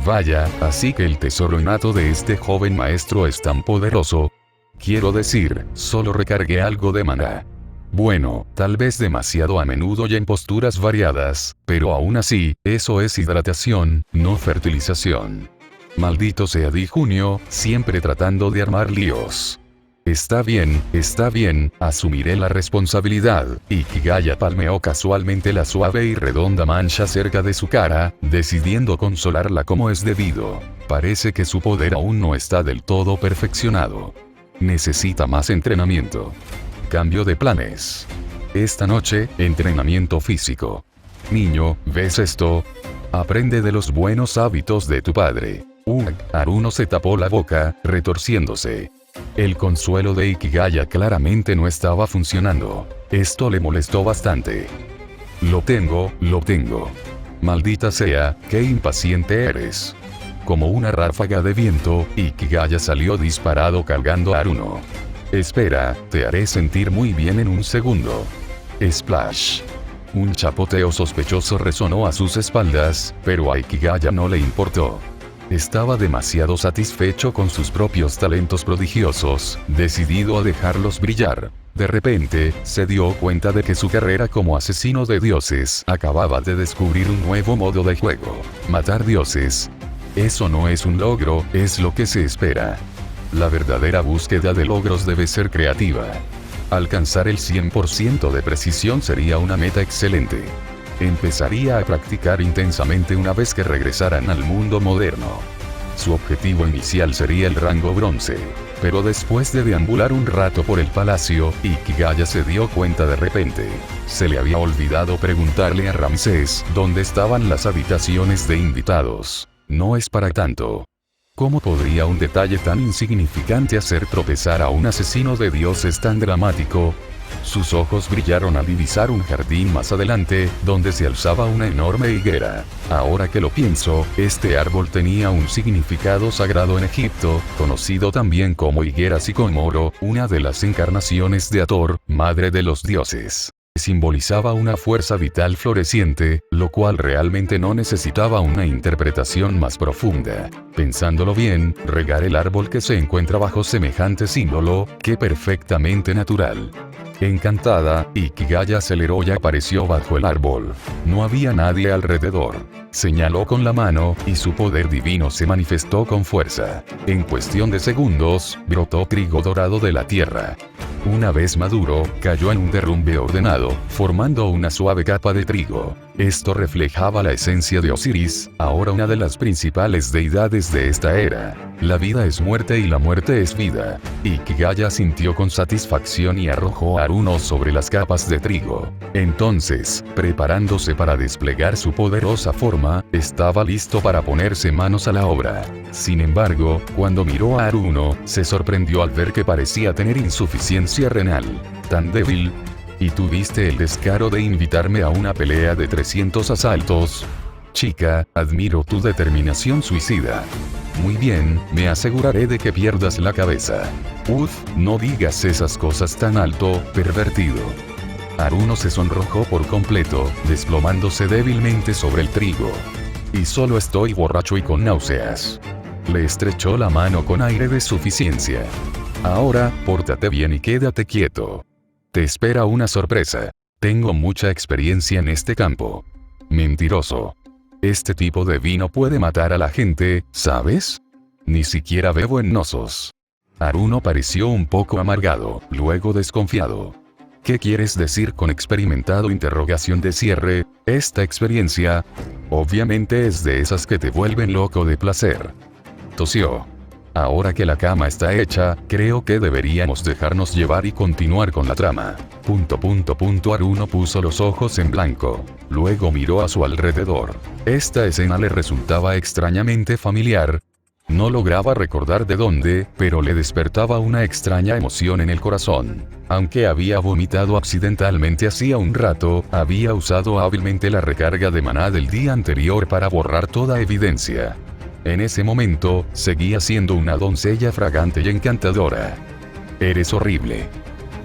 Vaya, así que el tesoro innato de este joven maestro es tan poderoso. Quiero decir, solo recargué algo de maná. Bueno, tal vez demasiado a menudo y en posturas variadas, pero aún así, eso es hidratación, no fertilización. Maldito sea Di Junio, siempre tratando de armar líos. Está bien, asumiré la responsabilidad. Ikigaya palmeó casualmente la suave y redonda mancha cerca de su cara, decidiendo consolarla como es debido. Parece que su poder aún no está del todo perfeccionado. Necesita más entrenamiento. Cambio de planes. Esta noche, entrenamiento físico. Niño, ¿ves esto? Aprende de los buenos hábitos de tu padre. Haruno se tapó la boca, retorciéndose. El consuelo de Ikigaya claramente no estaba funcionando. Esto le molestó bastante. Lo tengo. Maldita sea, qué impaciente eres. Como una ráfaga de viento, Ikigaya salió disparado cargando a Haruno. Espera, te haré sentir muy bien en un segundo. Splash. Un chapoteo sospechoso resonó a sus espaldas, pero a Ikigaya no le importó. Estaba demasiado satisfecho con sus propios talentos prodigiosos, decidido a dejarlos brillar. De repente, se dio cuenta de que su carrera como asesino de dioses acababa de descubrir un nuevo modo de juego. Matar dioses. Eso no es un logro, es lo que se espera. La verdadera búsqueda de logros debe ser creativa. Alcanzar el 100% de precisión sería una meta excelente. Empezaría a practicar intensamente una vez que regresaran al mundo moderno. Su objetivo inicial sería el rango bronce. Pero después de deambular un rato por el palacio, Ikigaya se dio cuenta de repente. Se le había olvidado preguntarle a Ramsés dónde estaban las habitaciones de invitados. No es para tanto. ¿Cómo podría un detalle tan insignificante hacer tropezar a un asesino de dioses tan dramático? Sus ojos brillaron al divisar un jardín más adelante, donde se alzaba una enorme higuera. Ahora que lo pienso, este árbol tenía un significado sagrado en Egipto, conocido también como higuera sicómoro, una de las encarnaciones de Hathor, madre de los dioses. Simbolizaba una fuerza vital floreciente, lo cual realmente no necesitaba una interpretación más profunda. Pensándolo bien, regar el árbol que se encuentra bajo semejante símbolo, que perfectamente natural. Encantada, Ikigaya aceleró y apareció bajo el árbol. No había nadie alrededor. Señaló con la mano, y su poder divino se manifestó con fuerza. En cuestión de segundos, brotó trigo dorado de la tierra. Una vez maduro, cayó en un derrumbe ordenado, formando una suave capa de trigo. Esto reflejaba la esencia de Osiris, ahora una de las principales deidades de esta era. La vida es muerte y la muerte es vida. Ikigaya sintió con satisfacción y arrojó a Haruno sobre las capas de trigo. Entonces, preparándose para desplegar su poderosa forma, estaba listo para ponerse manos a la obra. Sin embargo, cuando miró a Haruno, se sorprendió al ver que parecía tener insuficiencia renal. Tan débil. ¿Y tuviste el descaro de invitarme a una pelea de 300 asaltos? Chica, admiro tu determinación suicida. Muy bien, me aseguraré de que pierdas la cabeza. No digas esas cosas tan alto, pervertido. Haruno se sonrojó por completo, desplomándose débilmente sobre el trigo. Y solo estoy borracho y con náuseas. Le estrechó la mano con aire de suficiencia. Ahora, pórtate bien y quédate quieto. Te espera una sorpresa. Tengo mucha experiencia en este campo. Mentiroso. Este tipo de vino puede matar a la gente, ¿sabes? Ni siquiera bebo en Nosos. Haruno pareció un poco amargado, luego desconfiado. ¿Qué quieres decir con experimentado? Interrogación de cierre. Esta experiencia, obviamente es de esas que te vuelven loco de placer. Tosió. Ahora que la cama está hecha, creo que deberíamos dejarnos llevar y continuar con la trama. Haruno puso los ojos en blanco. Luego miró a su alrededor. Esta escena le resultaba extrañamente familiar. No lograba recordar de dónde, pero le despertaba una extraña emoción en el corazón. Aunque había vomitado accidentalmente hacía un rato, había usado hábilmente la recarga de maná del día anterior para borrar toda evidencia. En ese momento, seguía siendo una doncella fragante y encantadora. Eres horrible.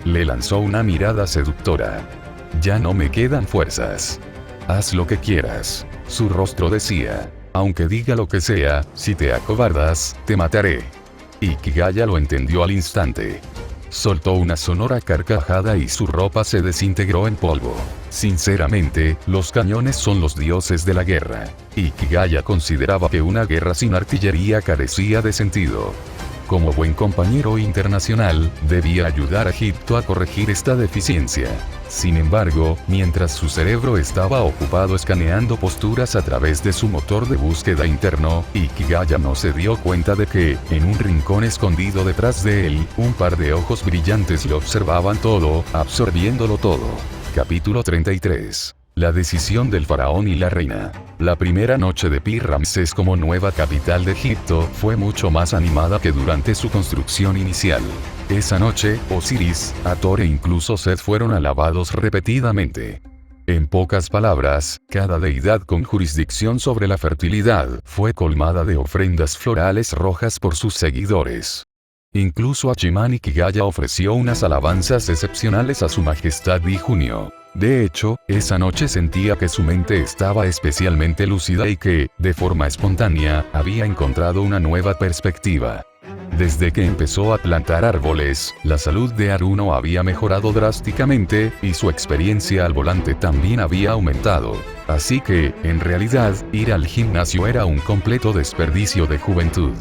Le lanzó una mirada seductora. Ya no me quedan fuerzas. Haz lo que quieras. Su rostro decía. Aunque diga lo que sea, si te acobardas, te mataré. Ikigaya lo entendió al instante. Soltó una sonora carcajada y su ropa se desintegró en polvo. Sinceramente, los cañones son los dioses de la guerra. Ikigaya consideraba que una guerra sin artillería carecía de sentido. como buen compañero internacional, debía ayudar a Egipto a corregir esta deficiencia. Sin embargo, mientras su cerebro estaba ocupado escaneando posturas a través de su motor de búsqueda interno, Ikigaya no se dio cuenta de que, en un rincón escondido detrás de él, un par de ojos brillantes lo observaban todo, absorbiéndolo todo. Capítulo 33. La decisión del faraón y la reina. La primera noche de Pi-Ramsés como nueva capital de Egipto fue mucho más animada que durante su construcción inicial. Esa noche, Osiris, Hathor e incluso Set fueron alabados repetidamente. En pocas palabras, cada deidad con jurisdicción sobre la fertilidad fue colmada de ofrendas florales rojas por sus seguidores. Incluso Hachiman Ikigaya ofreció unas alabanzas excepcionales a su majestad Di-Junio. De hecho, esa noche sentía que su mente estaba especialmente lúcida y que, de forma espontánea, había encontrado una nueva perspectiva. Desde que empezó a plantar árboles, la salud de Aruno había mejorado drásticamente, y su experiencia al volante también había aumentado. Así que, en realidad, ir al gimnasio era un completo desperdicio de juventud.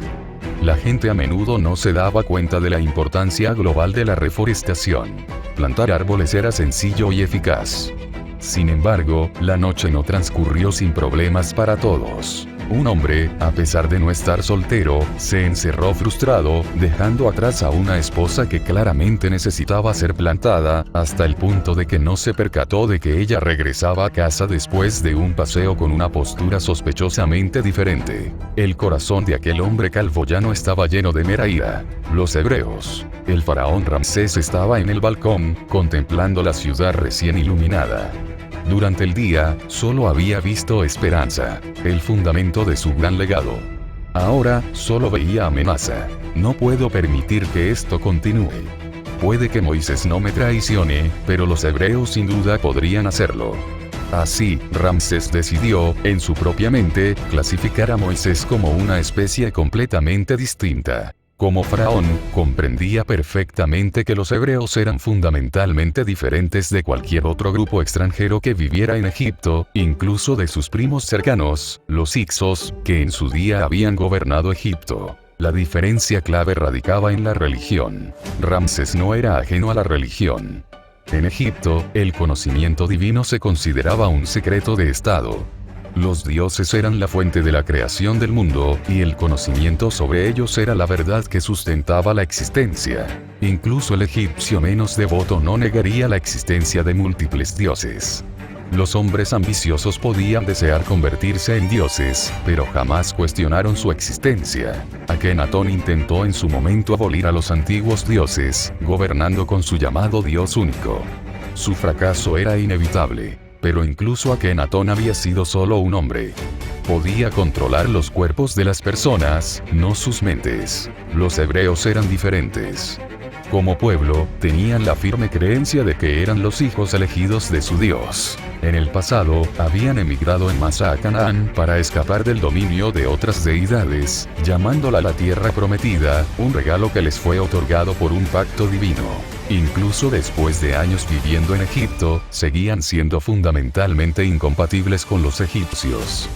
La gente a menudo no se daba cuenta de la importancia global de la reforestación. Plantar árboles era sencillo y eficaz. Sin embargo, la noche no transcurrió sin problemas para todos. Un hombre, a pesar de no estar soltero, se encerró frustrado, dejando atrás a una esposa que claramente necesitaba ser plantada, hasta el punto de que no se percató de que ella regresaba a casa después de un paseo con una postura sospechosamente diferente. El corazón de aquel hombre calvo ya no estaba lleno de mera ira. Los hebreos. El faraón Ramsés estaba en el balcón, contemplando la ciudad recién iluminada. Durante el día, solo había visto esperanza, el fundamento de su gran legado. Ahora, solo veía amenaza. No puedo permitir que esto continúe. Puede que Moisés no me traicione, pero los hebreos sin duda podrían hacerlo. Así, Ramsés decidió, en su propia mente, clasificar a Moisés como una especie completamente distinta. Como faraón, comprendía perfectamente que los hebreos eran fundamentalmente diferentes de cualquier otro grupo extranjero que viviera en Egipto, incluso de sus primos cercanos, los Hyksos, que en su día habían gobernado Egipto. La diferencia clave radicaba en la religión. Ramsés no era ajeno a la religión. En Egipto, el conocimiento divino se consideraba un secreto de Estado. Los dioses eran la fuente de la creación del mundo, y el conocimiento sobre ellos era la verdad que sustentaba la existencia. Incluso el egipcio menos devoto no negaría la existencia de múltiples dioses. Los hombres ambiciosos podían desear convertirse en dioses, pero jamás cuestionaron su existencia. Akenatón intentó en su momento abolir a los antiguos dioses, gobernando con su llamado Dios único. Su fracaso era inevitable. Pero incluso Akenatón había sido solo un hombre. Podía controlar los cuerpos de las personas, no sus mentes. Los hebreos eran diferentes. Como pueblo, tenían la firme creencia de que eran los hijos elegidos de su Dios. En el pasado, habían emigrado en masa a Canaán para escapar del dominio de otras deidades, llamándola la tierra prometida, un regalo que les fue otorgado por un pacto divino. Incluso después de años viviendo en Egipto, seguían siendo fundamentalmente incompatibles con los egipcios.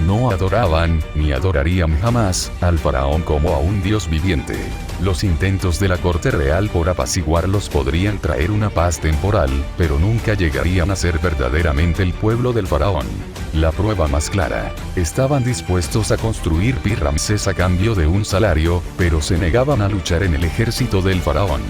No adoraban, ni adorarían jamás, al faraón como a un dios viviente. Los intentos de la corte real por apaciguarlos podrían traer una paz temporal, pero nunca llegarían a ser verdaderamente el pueblo del faraón. La prueba más clara. Estaban dispuestos a construir Pi-Ramsés a cambio de un salario, pero se negaban a luchar en el ejército del faraón.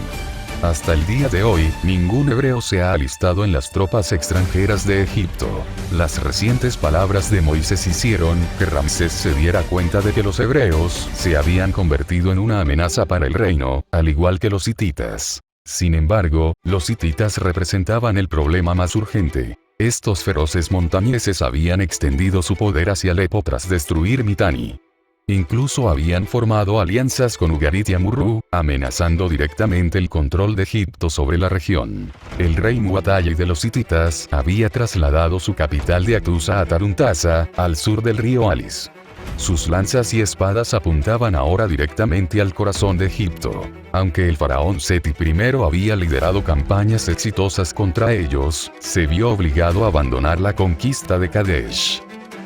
Hasta el día de hoy, ningún hebreo se ha alistado en las tropas extranjeras de Egipto. Las recientes palabras de Moisés hicieron que Ramsés se diera cuenta de que los hebreos se habían convertido en una amenaza para el reino, al igual que los hititas. Sin embargo, los hititas representaban el problema más urgente. Estos feroces montañeses habían extendido su poder hacia Alepo tras destruir Mitanni. Incluso habían formado alianzas con Ugarit y Amurru, amenazando directamente el control de Egipto sobre la región. El rey Muad'Dib de los hititas había trasladado su capital de Atusa a Taruntasa, al sur del río Alis. Sus lanzas y espadas apuntaban ahora directamente al corazón de Egipto. Aunque el faraón Seti I había liderado campañas exitosas contra ellos, se vio obligado a abandonar la conquista de Kadesh.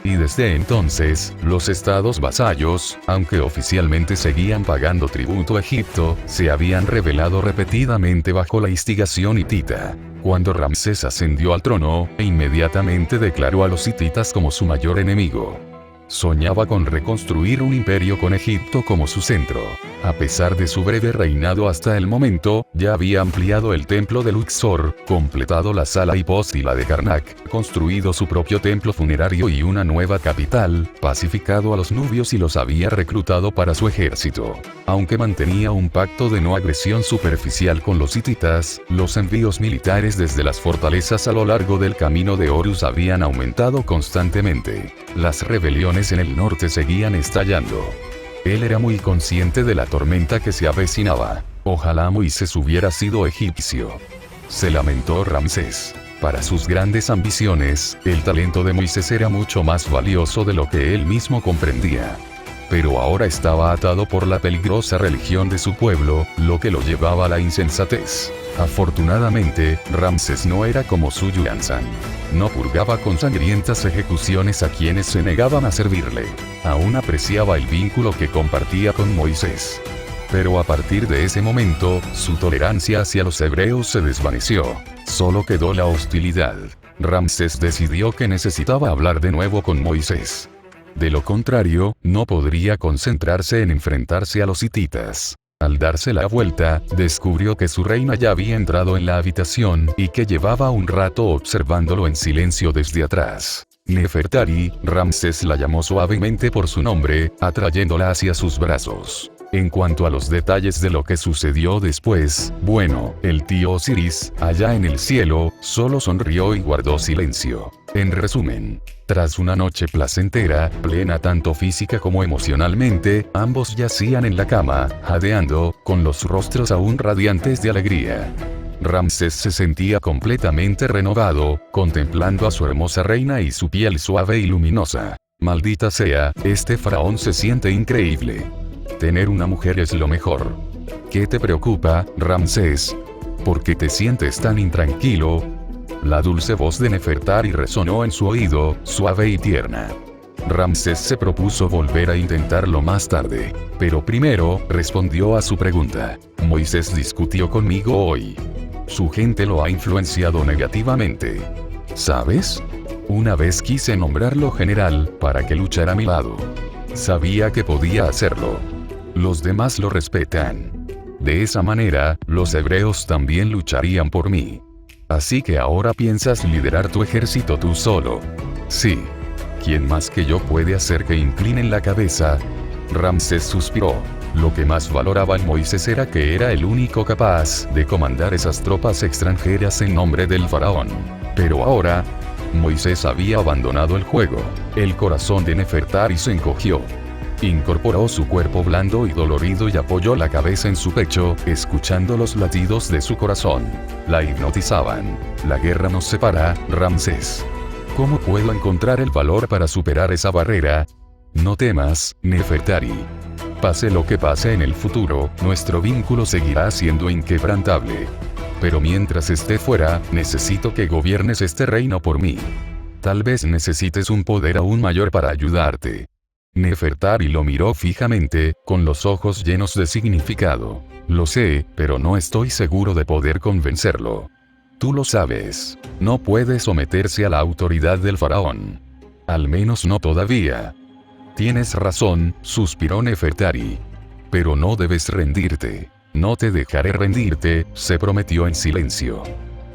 y desde entonces, los estados vasallos, aunque oficialmente seguían pagando tributo a Egipto, se habían rebelado repetidamente bajo la instigación hitita. Cuando Ramsés ascendió al trono, inmediatamente declaró a los hititas como su mayor enemigo. Soñaba con reconstruir un imperio con Egipto como su centro. A pesar de su breve reinado hasta el momento, ya había ampliado el templo de Luxor, completado la sala hipóstila de Karnak, construido su propio templo funerario y una nueva capital, pacificado a los nubios y los había reclutado para su ejército. Aunque mantenía un pacto de no agresión superficial con los hititas, los envíos militares desde las fortalezas a lo largo del camino de Horus habían aumentado constantemente. Las rebeliones en el norte seguían estallando. Él era muy consciente de la tormenta que se avecinaba. Ojalá Moisés hubiera sido egipcio. Se lamentó Ramsés. Para sus grandes ambiciones, el talento de Moisés era mucho más valioso de lo que él mismo comprendía. Pero ahora estaba atado por la peligrosa religión de su pueblo, lo que lo llevaba a la insensatez. Afortunadamente, Ramsés no era como Su Yuanzan. No purgaba con sangrientas ejecuciones a quienes se negaban a servirle. Aún apreciaba el vínculo que compartía con Moisés. Pero a partir de ese momento, su tolerancia hacia los hebreos se desvaneció. Solo quedó la hostilidad. Ramsés decidió que necesitaba hablar de nuevo con Moisés. De lo contrario, no podría concentrarse en enfrentarse a los hititas. Al darse la vuelta, descubrió que su reina ya había entrado en la habitación y que llevaba un rato observándolo en silencio desde atrás. Nefertari, Ramsés la llamó suavemente por su nombre, atrayéndola hacia sus brazos. En cuanto a los detalles de lo que sucedió después, bueno, el tío Osiris, allá en el cielo, solo sonrió y guardó silencio. En resumen, tras una noche placentera, plena tanto física como emocionalmente, ambos yacían en la cama, jadeando, con los rostros aún radiantes de alegría. Ramsés se sentía completamente renovado, contemplando a su hermosa reina y su piel suave y luminosa. Maldita sea, este faraón se siente increíble. Tener una mujer es lo mejor. ¿Qué te preocupa, Ramsés? ¿Por qué te sientes tan intranquilo? La dulce voz de Nefertari resonó en su oído, suave y tierna. Ramsés se propuso volver a intentarlo más tarde, pero primero respondió a su pregunta. Moisés discutió conmigo hoy. Su gente lo ha influenciado negativamente. ¿Sabes? Una vez quise nombrarlo general para que luchara a mi lado. Sabía que podía hacerlo. Los demás lo respetan. De esa manera, los hebreos también lucharían por mí. Así que ahora piensas liderar tu ejército tú solo. Sí. ¿Quién más que yo puede hacer que inclinen la cabeza? Ramsés suspiró. Lo que más valoraba en Moisés era que era el único capaz de comandar esas tropas extranjeras en nombre del faraón. Pero ahora, Moisés había abandonado el juego. El corazón de Nefertari se encogió. Incorporó su cuerpo blando y dolorido y apoyó la cabeza en su pecho, escuchando los latidos de su corazón. La hipnotizaban. La guerra nos separa, Ramsés. ¿Cómo puedo encontrar el valor para superar esa barrera? No temas, Nefertari. Pase lo que pase en el futuro, nuestro vínculo seguirá siendo inquebrantable. Pero mientras esté fuera, necesito que gobiernes este reino por mí. Tal vez necesites un poder aún mayor para ayudarte. Nefertari lo miró fijamente, con los ojos llenos de significado. Lo sé, pero no estoy seguro de poder convencerlo. Tú lo sabes. No puede someterse a la autoridad del faraón. Al menos no todavía. Tienes razón, suspiró Nefertari. Pero no debes rendirte. No te dejaré rendirte, se prometió en silencio.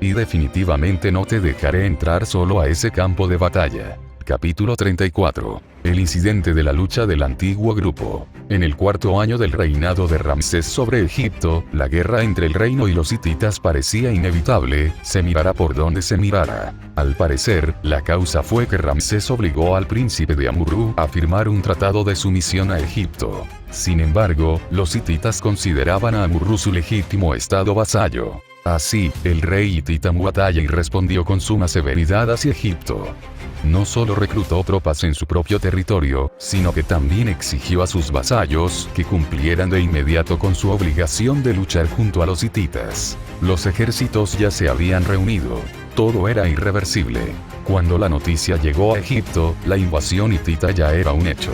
Y definitivamente no te dejaré entrar solo a ese campo de batalla. Capítulo 34. El incidente de la lucha del antiguo grupo. En el cuarto año del reinado de Ramsés sobre Egipto, la guerra entre el reino y los hititas parecía inevitable, se mirara por donde se mirara. Al parecer, la causa fue que Ramsés obligó al príncipe de Amurru a firmar un tratado de sumisión a Egipto. Sin embargo, los hititas consideraban a Amurru su legítimo estado vasallo. Así, el rey hitita Muattayy respondió con suma severidad hacia Egipto. No solo reclutó tropas en su propio territorio, sino que también exigió a sus vasallos que cumplieran de inmediato con su obligación de luchar junto a los hititas. Los ejércitos ya se habían reunido. Todo era irreversible. Cuando la noticia llegó a Egipto, la invasión hitita ya era un hecho.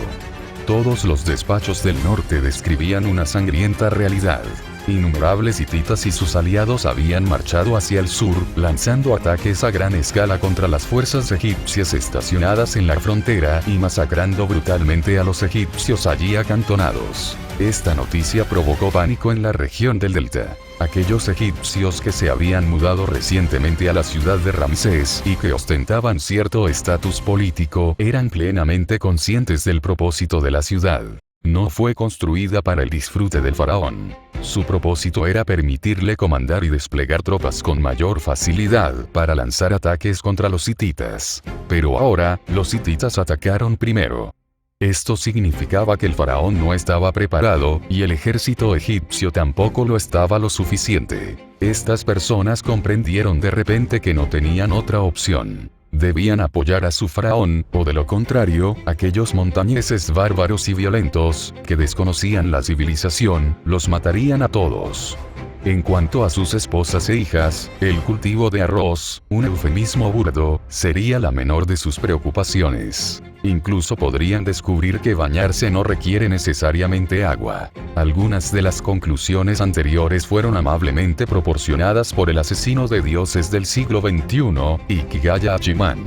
Todos los despachos del norte describían una sangrienta realidad. Innumerables hititas y sus aliados habían marchado hacia el sur, lanzando ataques a gran escala contra las fuerzas egipcias estacionadas en la frontera y masacrando brutalmente a los egipcios allí acantonados. Esta noticia provocó pánico en la región del delta. Aquellos egipcios que se habían mudado recientemente a la ciudad de Ramsés y que ostentaban cierto estatus político eran plenamente conscientes del propósito de la ciudad. No fue construida para el disfrute del faraón. Su propósito era permitirle comandar y desplegar tropas con mayor facilidad para lanzar ataques contra los hititas. Pero ahora, los hititas atacaron primero. Esto significaba que el faraón no estaba preparado, y el ejército egipcio tampoco lo estaba lo suficiente. Estas personas comprendieron de repente que no tenían otra opción. Debían apoyar a su faraón, o de lo contrario, aquellos montañeses bárbaros y violentos, que desconocían la civilización, los matarían a todos. En cuanto a sus esposas e hijas, el cultivo de arroz, un eufemismo burdo, sería la menor de sus preocupaciones. Incluso podrían descubrir que bañarse no requiere necesariamente agua. Algunas de las conclusiones anteriores fueron amablemente proporcionadas por el asesino de dioses del siglo XXI, Iqiyaya Hachiman.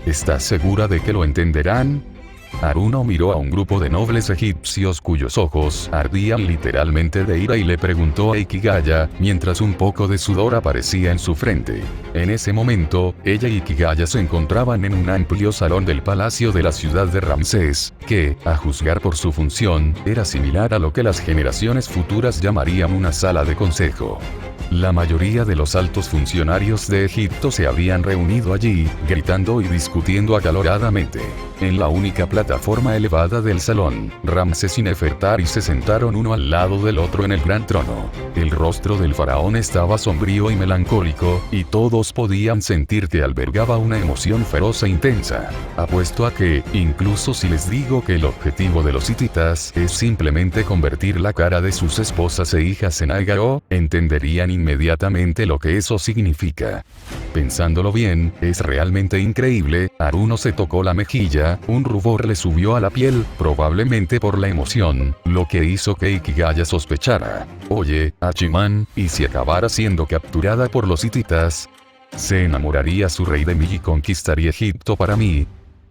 ¿Estás segura de que lo entenderán? Aruno miró a un grupo de nobles egipcios cuyos ojos ardían literalmente de ira y le preguntó a Iqiyaya, mientras un poco de sudor aparecía en su frente. En ese momento, ella y Iqiyaya se encontraban en un amplio salón del palacio de la ciudad de Ramsés, que, a juzgar por su función, era similar a lo que las generaciones futuras llamarían una sala de consejo. La mayoría de los altos funcionarios de Egipto se habían reunido allí, gritando y discutiendo acaloradamente. En la única plataforma elevada del salón, Ramsés y Nefertari se sentaron uno al lado del otro en el gran trono. El rostro del faraón estaba sombrío y melancólico, y todos podían sentir que albergaba una emoción feroz e intensa. Apuesto a que, incluso si les digo que el objetivo de los hititas es simplemente convertir la cara de sus esposas e hijas en ágaro, entenderían inmediatamente lo que eso significa. Pensándolo bien, es realmente increíble. Aruno se tocó la mejilla, un rubor le subió a la piel, probablemente por la emoción, lo que hizo que Iqiyaya sospechara. Oye, Hachiman, ¿y si acabara siendo capturada por los hititas? ¿Se enamoraría su rey de mí y conquistaría Egipto para mí?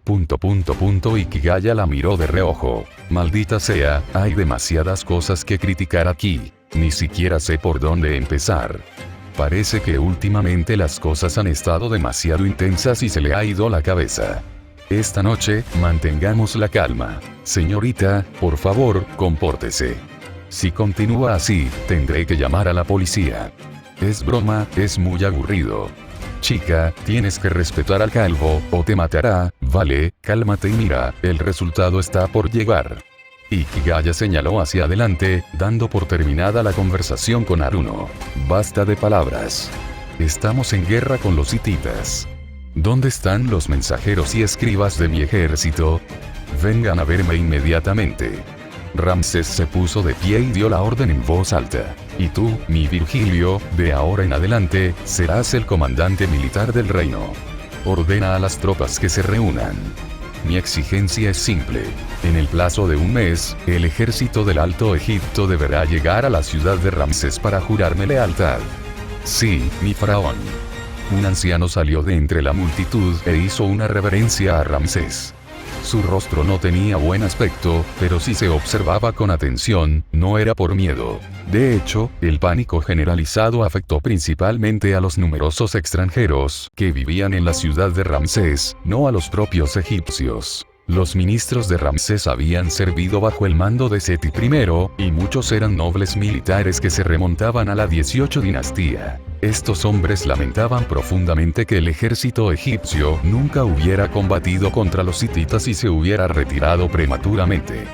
Iqiyaya la miró de reojo. Maldita sea, hay demasiadas cosas que criticar aquí. Ni siquiera sé por dónde empezar. Parece que últimamente las cosas han estado demasiado intensas y se le ha ido la cabeza. Esta noche, mantengamos la calma. Señorita, por favor, compórtese. Si continúa así, tendré que llamar a la policía. Es broma, es muy aburrido. Chica, tienes que respetar al calvo, o te matará, vale, cálmate y mira, el resultado está por llegar. Iqiyaya señaló hacia adelante, dando por terminada la conversación con Aruno. Basta de palabras. Estamos en guerra con los hititas. ¿Dónde están los mensajeros y escribas de mi ejército? Vengan a verme inmediatamente. Ramsés se puso de pie y dio la orden en voz alta. Y tú, mi Virgilio, de ahora en adelante, serás el comandante militar del reino. Ordena a las tropas que se reúnan. Mi exigencia es simple. En el plazo de un mes, el ejército del Alto Egipto deberá llegar a la ciudad de Ramsés para jurarme lealtad. Sí, mi faraón. Un anciano salió de entre la multitud e hizo una reverencia a Ramsés. Su rostro no tenía buen aspecto, pero si se observaba con atención, no era por miedo. De hecho, el pánico generalizado afectó principalmente a los numerosos extranjeros que vivían en la ciudad de Ramsés, no a los propios egipcios. Los ministros de Ramsés habían servido bajo el mando de Seti I, y muchos eran nobles militares que se remontaban a la 18 dinastía. Estos hombres lamentaban profundamente que el ejército egipcio nunca hubiera combatido contra los hititas y se hubiera retirado prematuramente.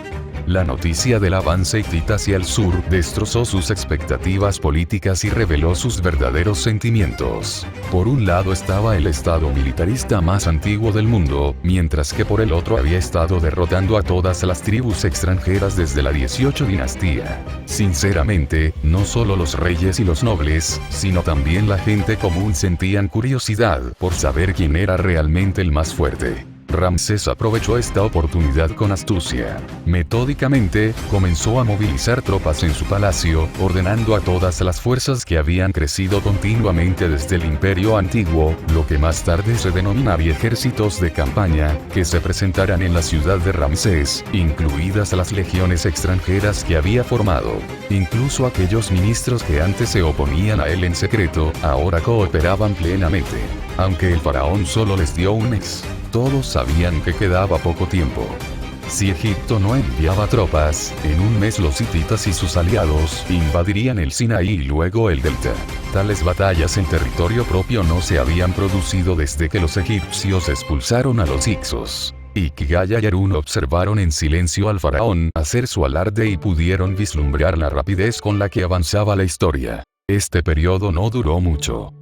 La noticia del avance hitita hacia el sur destrozó sus expectativas políticas y reveló sus verdaderos sentimientos. Por un lado estaba el estado militarista más antiguo del mundo, mientras que por el otro había estado derrotando a todas las tribus extranjeras desde la 18 dinastía. Sinceramente, no solo los reyes y los nobles, sino también la gente común sentían curiosidad por saber quién era realmente el más fuerte. Ramsés aprovechó esta oportunidad con astucia. Metódicamente, comenzó a movilizar tropas en su palacio, ordenando a todas las fuerzas que habían crecido continuamente desde el Imperio Antiguo, lo que más tarde se denominaría ejércitos de campaña, que se presentaran en la ciudad de Ramsés, incluidas las legiones extranjeras que había formado. Incluso aquellos ministros que antes se oponían a él en secreto, ahora cooperaban plenamente. Aunque el faraón solo les dio un mes, todos sabían que quedaba poco tiempo. Si Egipto no enviaba tropas, en un mes los hititas y sus aliados invadirían el Sinaí y luego el delta. Tales batallas en territorio propio no se habían producido desde que los egipcios expulsaron a los hicsos. Hikigaya y Harún observaron en silencio al faraón hacer su alarde y pudieron vislumbrar la rapidez con la que avanzaba la historia. Este periodo no duró mucho.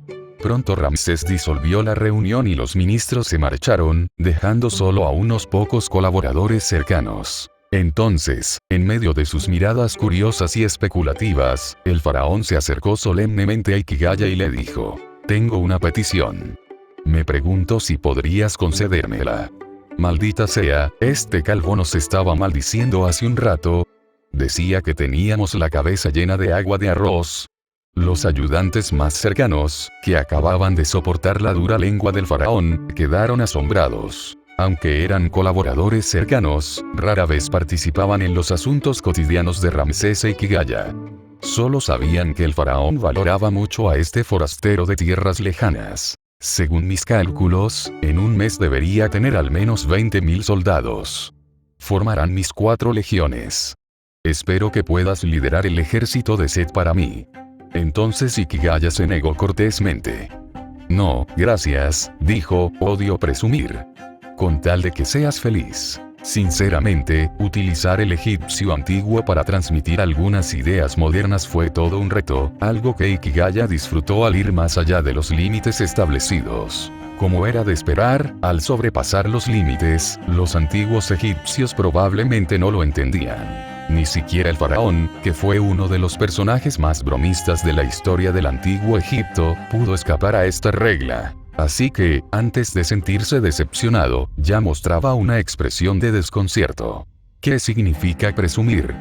Pronto Ramsés disolvió la reunión y los ministros se marcharon, dejando solo a unos pocos colaboradores cercanos. Entonces, en medio de sus miradas curiosas y especulativas, el faraón se acercó solemnemente a Hikigaya y le dijo: «Tengo una petición. Me pregunto si podrías concedérmela». «Maldita sea, este calvo nos estaba maldiciendo hace un rato. Decía que teníamos la cabeza llena de agua de arroz». Los ayudantes más cercanos, que acababan de soportar la dura lengua del faraón, quedaron asombrados. Aunque eran colaboradores cercanos, rara vez participaban en los asuntos cotidianos de Ramsés e Hikigaya. Solo sabían que el faraón valoraba mucho a este forastero de tierras lejanas. Según mis cálculos, en un mes debería tener al menos 20.000 soldados. Formarán mis 4 legiones. Espero que puedas liderar el ejército de Set para mí. Entonces Hikigaya se negó cortésmente. «No, gracias», dijo, «odio presumir. Con tal de que seas feliz». Sinceramente, utilizar el egipcio antiguo para transmitir algunas ideas modernas fue todo un reto, algo que Hikigaya disfrutó al ir más allá de los límites establecidos. Como era de esperar, al sobrepasar los límites, los antiguos egipcios probablemente no lo entendían. Ni siquiera el faraón, que fue uno de los personajes más bromistas de la historia del antiguo Egipto, pudo escapar a esta regla. Así que, antes de sentirse decepcionado, ya mostraba una expresión de desconcierto. «¿Qué significa presumir?»,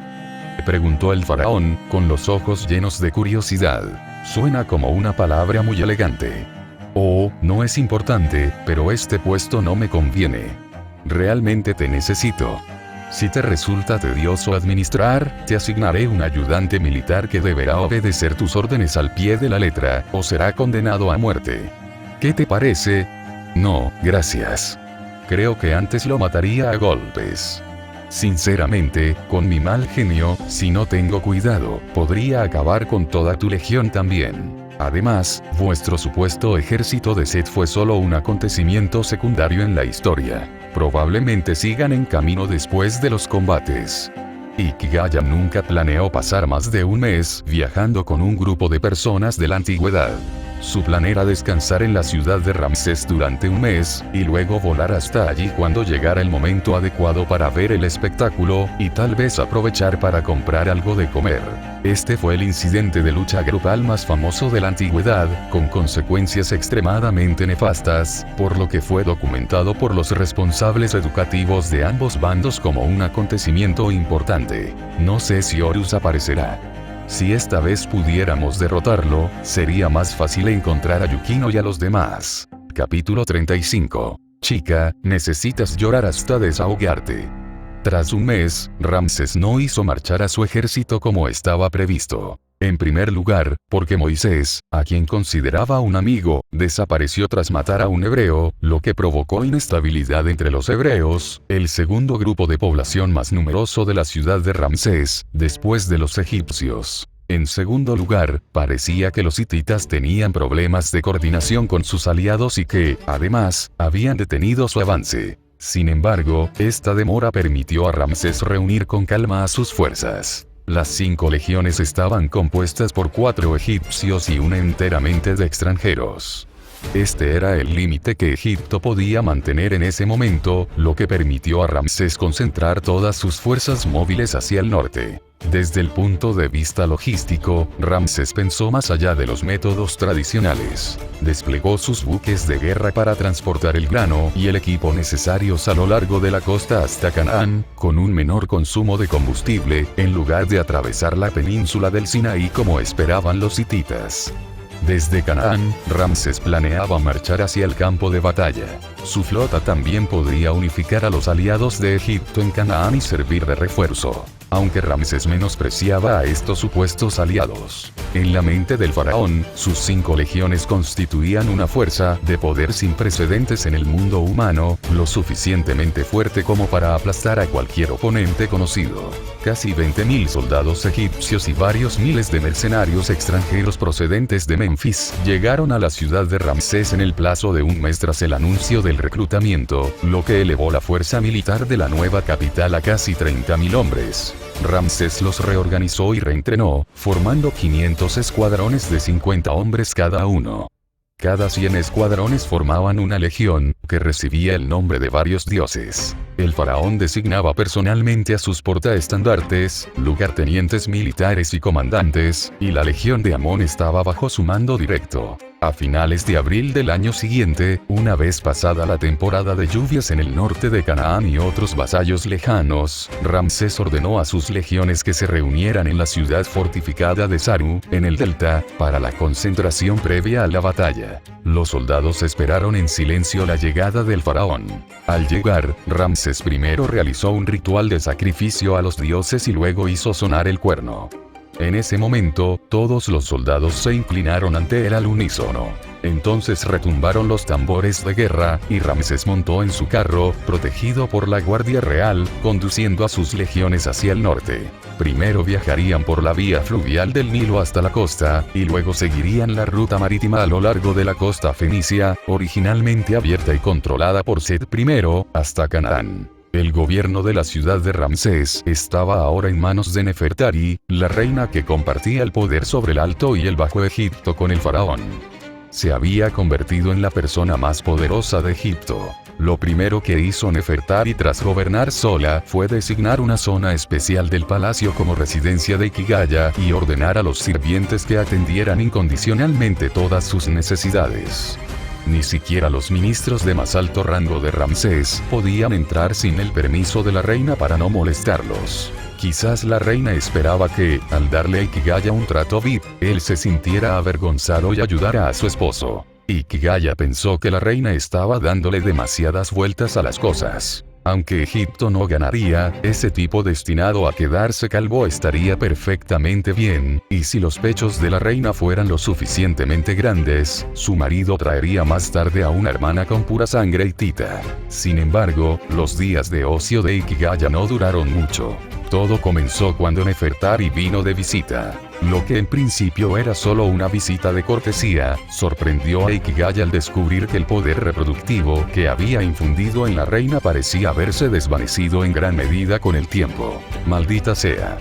preguntó el faraón, con los ojos llenos de curiosidad. «Suena como una palabra muy elegante». «Oh, no es importante, pero este puesto no me conviene. Realmente te necesito. Si te resulta tedioso administrar, te asignaré un ayudante militar que deberá obedecer tus órdenes al pie de la letra, o será condenado a muerte. ¿Qué te parece?». «No, gracias. Creo que antes lo mataría a golpes. Sinceramente, con mi mal genio, si no tengo cuidado, podría acabar con toda tu legión también. Además, vuestro supuesto ejército de Set fue solo un acontecimiento secundario en la historia. Probablemente sigan en camino después de los combates». Hikigaya nunca planeó pasar más de un mes viajando con un grupo de personas de la antigüedad. Su plan era descansar en la ciudad de Ramsés durante un mes, y luego volar hasta allí cuando llegara el momento adecuado para ver el espectáculo, y tal vez aprovechar para comprar algo de comer. Este fue el incidente de lucha grupal más famoso de la antigüedad, con consecuencias extremadamente nefastas, por lo que fue documentado por los responsables educativos de ambos bandos como un acontecimiento importante. No sé si Horus aparecerá. Si esta vez pudiéramos derrotarlo, sería más fácil encontrar a Yukino y a los demás. Capítulo 35. Chica, necesitas llorar hasta desahogarte. Tras un mes, Ramsés no hizo marchar a su ejército como estaba previsto. En primer lugar, porque Moisés, a quien consideraba un amigo, desapareció tras matar a un hebreo, lo que provocó inestabilidad entre los hebreos, el segundo grupo de población más numeroso de la ciudad de Ramsés, después de los egipcios. En segundo lugar, parecía que los hititas tenían problemas de coordinación con sus aliados y que, además, habían detenido su avance. Sin embargo, esta demora permitió a Ramsés reunir con calma a sus fuerzas. Las 5 legiones estaban compuestas por 4 egipcios y una enteramente de extranjeros. Este era el límite que Egipto podía mantener en ese momento, lo que permitió a Ramsés concentrar todas sus fuerzas móviles hacia el norte. Desde el punto de vista logístico, Ramsés pensó más allá de los métodos tradicionales. Desplegó sus buques de guerra para transportar el grano y el equipo necesarios a lo largo de la costa hasta Canaán, con un menor consumo de combustible, en lugar de atravesar la península del Sinaí como esperaban los hititas. Desde Canaán, Ramsés planeaba marchar hacia el campo de batalla. Su flota también podría unificar a los aliados de Egipto en Canaán y servir de refuerzo. Aunque Ramsés menospreciaba a estos supuestos aliados. En la mente del faraón, sus 5 legiones constituían una fuerza de poder sin precedentes en el mundo humano, lo suficientemente fuerte como para aplastar a cualquier oponente conocido. Casi 20.000 soldados egipcios y varios miles de mercenarios extranjeros procedentes de Memphis llegaron a la ciudad de Ramsés en el plazo de un mes tras el anuncio del reclutamiento, lo que elevó la fuerza militar de la nueva capital a casi 30.000 hombres. Ramsés los reorganizó y reentrenó, formando 500 escuadrones de 50 hombres cada uno. Cada 100 escuadrones formaban una legión, que recibía el nombre de varios dioses. El faraón designaba personalmente a sus portaestandartes, lugartenientes militares y comandantes, y la legión de Amón estaba bajo su mando directo. A finales de abril del año siguiente, una vez pasada la temporada de lluvias en el norte de Canaán y otros vasallos lejanos, Ramsés ordenó a sus legiones que se reunieran en la ciudad fortificada de Saru, en el delta, para la concentración previa a la batalla. Los soldados esperaron en silencio la llegada del faraón. Al llegar, Ramsés primero realizó un ritual de sacrificio a los dioses y luego hizo sonar el cuerno. En ese momento, todos los soldados se inclinaron ante él al unísono. Entonces retumbaron los tambores de guerra, y Ramsés montó en su carro, protegido por la Guardia Real, conduciendo a sus legiones hacia el norte. Primero viajarían por la vía fluvial del Nilo hasta la costa, y luego seguirían la ruta marítima a lo largo de la costa fenicia, originalmente abierta y controlada por Set I, hasta Canaán. El gobierno de la ciudad de Ramsés estaba ahora en manos de Nefertari, la reina que compartía el poder sobre el Alto y el Bajo Egipto con el faraón. Se había convertido en la persona más poderosa de Egipto. Lo primero que hizo Nefertari tras gobernar sola fue designar una zona especial del palacio como residencia de Ikigaya y ordenar a los sirvientes que atendieran incondicionalmente todas sus necesidades. Ni siquiera los ministros de más alto rango de Ramsés podían entrar sin el permiso de la reina para no molestarlos. Quizás la reina esperaba que, al darle a Ikigaya un trato VIP, él se sintiera avergonzado y ayudara a su esposo. Ikigaya pensó que la reina estaba dándole demasiadas vueltas a las cosas. Aunque Egipto no ganaría, ese tipo destinado a quedarse calvo estaría perfectamente bien, y si los pechos de la reina fueran lo suficientemente grandes, su marido traería más tarde a una hermana con pura sangre hitita. Sin embargo, los días de ocio de Ikigaya no duraron mucho. Todo comenzó cuando Nefertari vino de visita. Lo que en principio era solo una visita de cortesía, sorprendió a Ikigaya al descubrir que el poder reproductivo que había infundido en la reina parecía haberse desvanecido en gran medida con el tiempo. Maldita sea.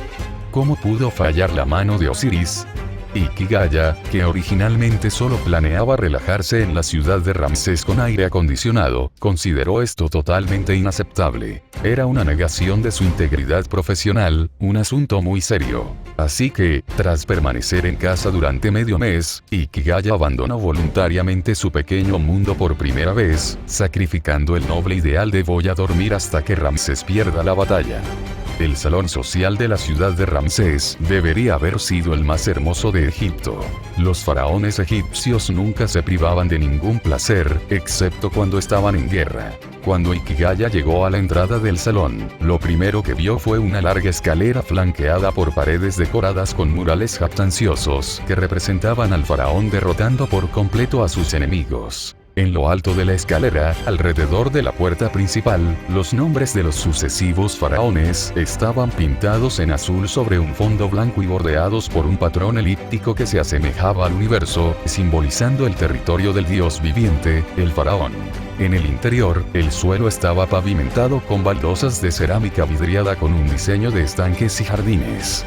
¿Cómo pudo fallar la mano de Osiris? Ikigaya, que originalmente solo planeaba relajarse en la ciudad de Ramsés con aire acondicionado, consideró esto totalmente inaceptable. Era una negación de su integridad profesional, un asunto muy serio. Así que, tras permanecer en casa durante medio mes, Ikigaya abandonó voluntariamente su pequeño mundo por primera vez, sacrificando el noble ideal de voy a dormir hasta que Ramsés pierda la batalla. El salón social de la ciudad de Ramsés debería haber sido el más hermoso de Egipto. Los faraones egipcios nunca se privaban de ningún placer, excepto cuando estaban en guerra. Cuando Ikigaya llegó a la entrada del salón, lo primero que vio fue una larga escalera flanqueada por paredes decoradas con murales jactanciosos que representaban al faraón derrotando por completo a sus enemigos. En lo alto de la escalera, alrededor de la puerta principal, los nombres de los sucesivos faraones estaban pintados en azul sobre un fondo blanco y bordeados por un patrón elíptico que se asemejaba al universo, simbolizando el territorio del dios viviente, el faraón. En el interior, el suelo estaba pavimentado con baldosas de cerámica vidriada con un diseño de estanques y jardines.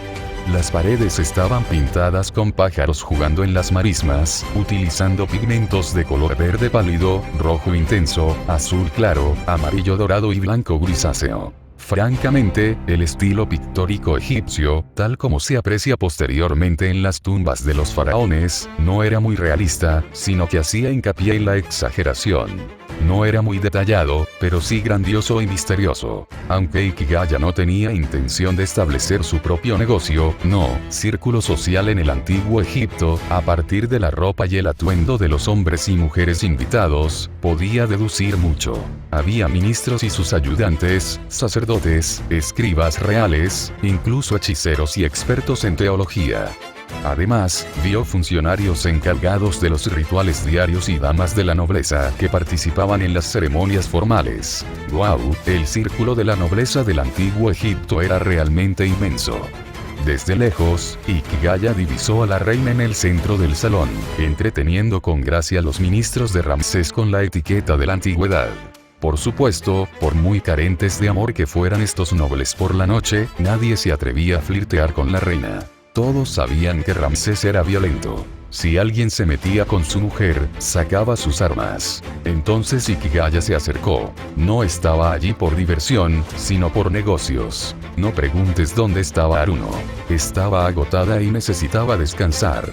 Las paredes estaban pintadas con pájaros jugando en las marismas, utilizando pigmentos de color verde pálido, rojo intenso, azul claro, amarillo dorado y blanco grisáceo. Francamente, el estilo pictórico egipcio, tal como se aprecia posteriormente en las tumbas de los faraones, no era muy realista, sino que hacía hincapié en la exageración. No era muy detallado, pero sí grandioso y misterioso. Aunque Ikigaya no tenía intención de establecer su propio negocio, círculo social en el antiguo Egipto, a partir de la ropa y el atuendo de los hombres y mujeres invitados, podía deducir mucho. Había ministros y sus ayudantes, sacerdotes, escribas reales, incluso hechiceros y expertos en teología. Además, vio funcionarios encargados de los rituales diarios y damas de la nobleza que participaban en las ceremonias formales. ¡Guau! El círculo de la nobleza del antiguo Egipto era realmente inmenso. Desde lejos, Ikigaya divisó a la reina en el centro del salón, entreteniendo con gracia a los ministros de Ramsés con la etiqueta de la antigüedad. Por supuesto, por muy carentes de amor que fueran estos nobles por la noche, nadie se atrevía a flirtear con la reina. Todos sabían que Ramsés era violento. Si alguien se metía con su mujer, sacaba sus armas. Entonces Ikigaya se acercó. No estaba allí por diversión, sino por negocios. No preguntes dónde estaba Aruno. Estaba agotada y necesitaba descansar.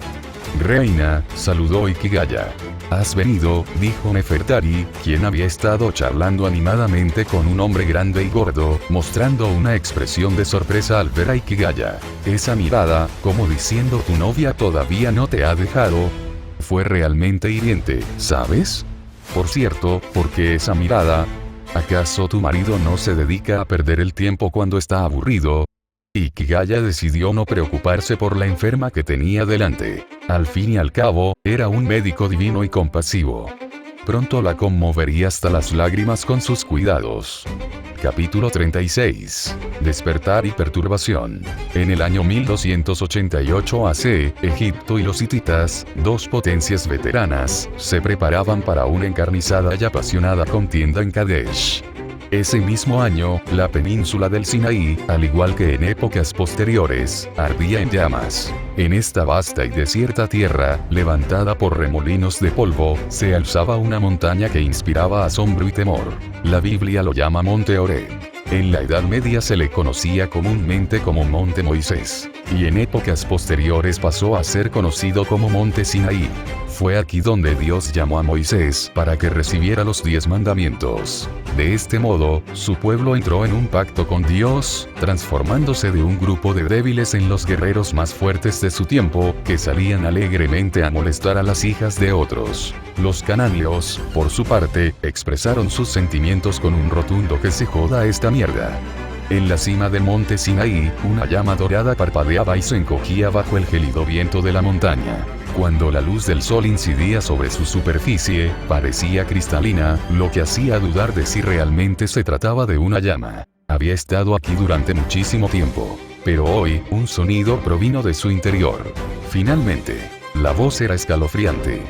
Reina, saludó Ikigaya. ¿Has venido?, dijo Nefertari, quien había estado charlando animadamente con un hombre grande y gordo, mostrando una expresión de sorpresa al ver a Ikigaya. Esa mirada, como diciendo tu novia todavía no te ha dejado, fue realmente hiriente, ¿sabes? Por cierto, ¿por qué esa mirada? ¿Acaso tu marido no se dedica a perder el tiempo cuando está aburrido? Ikigaya decidió no preocuparse por la enferma que tenía delante. Al fin y al cabo, era un médico divino y compasivo. Pronto la conmovería hasta las lágrimas con sus cuidados. Capítulo 36. Despertar y perturbación. En el año 1288 AC, Egipto y los hititas, dos potencias veteranas, se preparaban para una encarnizada y apasionada contienda en Kadesh. Ese mismo año, la península del Sinaí, al igual que en épocas posteriores, ardía en llamas. En esta vasta y desierta tierra, levantada por remolinos de polvo, se alzaba una montaña que inspiraba asombro y temor. La Biblia lo llama Monte Oreb. En la Edad Media se le conocía comúnmente como Monte Moisés, y en épocas posteriores pasó a ser conocido como Monte Sinaí. Fue aquí donde Dios llamó a Moisés para que recibiera los 10 mandamientos. De este modo, su pueblo entró en un pacto con Dios, transformándose de un grupo de débiles en los guerreros más fuertes de su tiempo, que salían alegremente a molestar a las hijas de otros. Los cananeos, por su parte, expresaron sus sentimientos con un rotundo que se joda esta mierda. En la cima del monte Sinaí, una llama dorada parpadeaba y se encogía bajo el gélido viento de la montaña. Cuando la luz del sol incidía sobre su superficie, parecía cristalina, lo que hacía dudar de si realmente se trataba de una llama. Había estado aquí durante muchísimo tiempo, pero hoy, un sonido provino de su interior. Finalmente, la voz era escalofriante.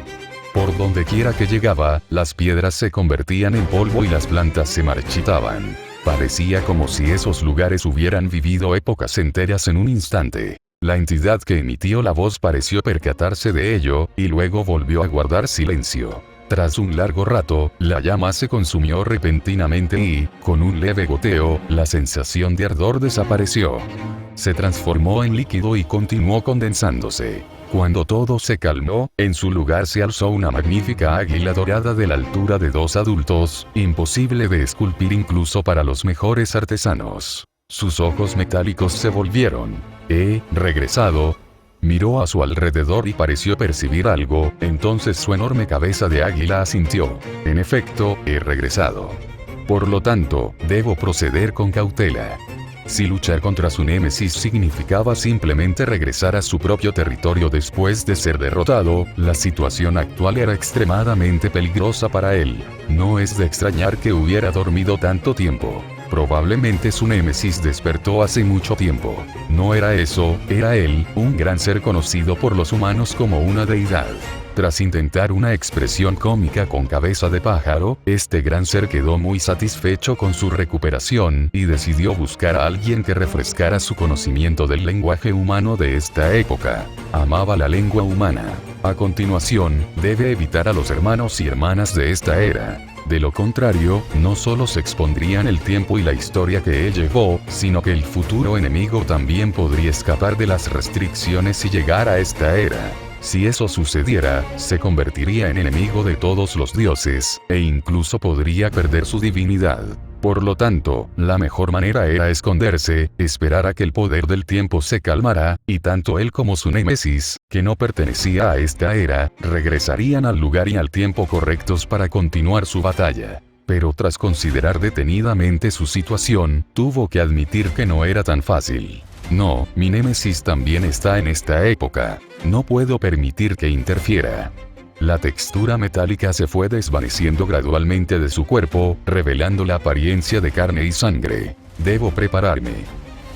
Por donde quiera que llegaba, las piedras se convertían en polvo y las plantas se marchitaban. Parecía como si esos lugares hubieran vivido épocas enteras en un instante. La entidad que emitió la voz pareció percatarse de ello, y luego volvió a guardar silencio. Tras un largo rato, la llama se consumió repentinamente y, con un leve goteo, la sensación de ardor desapareció. Se transformó en líquido y continuó condensándose. Cuando todo se calmó, en su lugar se alzó una magnífica águila dorada de la altura de 2 adultos, imposible de esculpir incluso para los mejores artesanos. Sus ojos metálicos se volvieron. He regresado. Miró a su alrededor y pareció percibir algo, entonces su enorme cabeza de águila asintió. En efecto, he regresado. Por lo tanto, debo proceder con cautela. Si luchar contra su némesis significaba simplemente regresar a su propio territorio después de ser derrotado, la situación actual era extremadamente peligrosa para él. No es de extrañar que hubiera dormido tanto tiempo. Probablemente su némesis despertó hace mucho tiempo. No era eso, era él, un gran ser conocido por los humanos como una deidad. Tras intentar una expresión cómica con cabeza de pájaro, este gran ser quedó muy satisfecho con su recuperación y decidió buscar a alguien que refrescara su conocimiento del lenguaje humano de esta época. Amaba la lengua humana. A continuación, debe evitar a los hermanos y hermanas de esta era. De lo contrario, no solo se expondrían el tiempo y la historia que él llevó, sino que el futuro enemigo también podría escapar de las restricciones y llegar a esta era. Si eso sucediera, se convertiría en enemigo de todos los dioses, e incluso podría perder su divinidad. Por lo tanto, la mejor manera era esconderse, esperar a que el poder del tiempo se calmara, y tanto él como su némesis, que no pertenecía a esta era, regresarían al lugar y al tiempo correctos para continuar su batalla. Pero tras considerar detenidamente su situación, tuvo que admitir que no era tan fácil. No, mi némesis también está en esta época. No puedo permitir que interfiera. La textura metálica se fue desvaneciendo gradualmente de su cuerpo, revelando la apariencia de carne y sangre. Debo prepararme.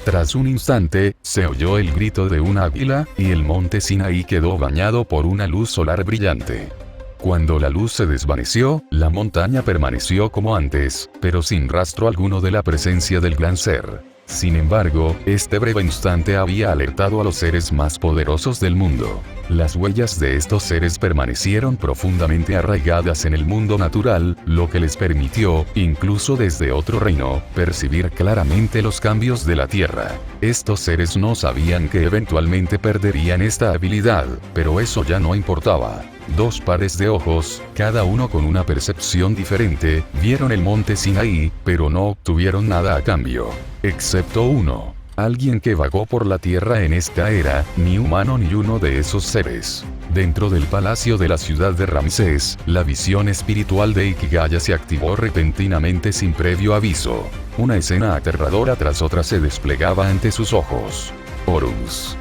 Tras un instante, se oyó el grito de un águila, y el monte Sinaí quedó bañado por una luz solar brillante. Cuando la luz se desvaneció, la montaña permaneció como antes, pero sin rastro alguno de la presencia del gran ser. Sin embargo, este breve instante había alertado a los seres más poderosos del mundo. Las huellas de estos seres permanecieron profundamente arraigadas en el mundo natural, lo que les permitió, incluso desde otro reino, percibir claramente los cambios de la Tierra. Estos seres no sabían que eventualmente perderían esta habilidad, pero eso ya no importaba. Dos pares de ojos, cada uno con una percepción diferente, vieron el monte Sinaí, pero no obtuvieron nada a cambio. Excepto uno. Alguien que vagó por la tierra en esta era, ni humano ni uno de esos seres. Dentro del palacio de la ciudad de Ramsés, la visión espiritual de Ikigaya se activó repentinamente sin previo aviso. Una escena aterradora tras otra se desplegaba ante sus ojos. Horus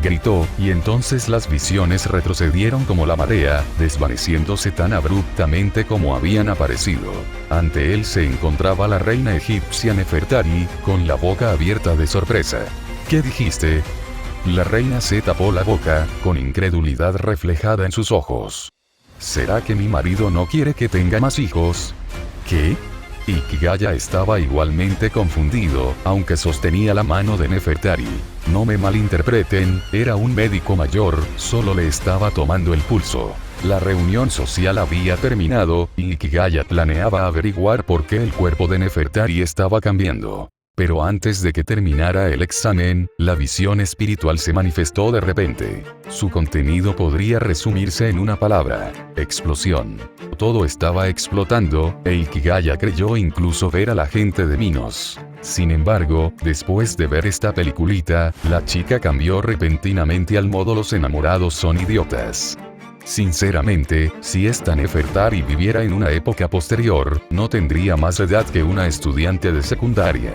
gritó, y entonces las visiones retrocedieron como la marea, desvaneciéndose tan abruptamente como habían aparecido. Ante él se encontraba la reina egipcia Nefertari, con la boca abierta de sorpresa. ¿Qué dijiste? La reina se tapó la boca, con incredulidad reflejada en sus ojos. ¿Será que mi marido no quiere que tenga más hijos? ¿Qué? Ikigaya estaba igualmente confundido, aunque sostenía la mano de Nefertari. No me malinterpreten, era un médico mayor, solo le estaba tomando el pulso. La reunión social había terminado, y Ikigaya planeaba averiguar por qué el cuerpo de Nefertari estaba cambiando. Pero antes de que terminara el examen, la visión espiritual se manifestó de repente. Su contenido podría resumirse en una palabra: explosión. Todo estaba explotando, e Ikigaya creyó incluso ver a la gente de Minos. Sin embargo, después de ver esta peliculita, la chica cambió repentinamente al modo los enamorados son idiotas. Sinceramente, si esta Nefertari viviera en una época posterior, no tendría más edad que una estudiante de secundaria.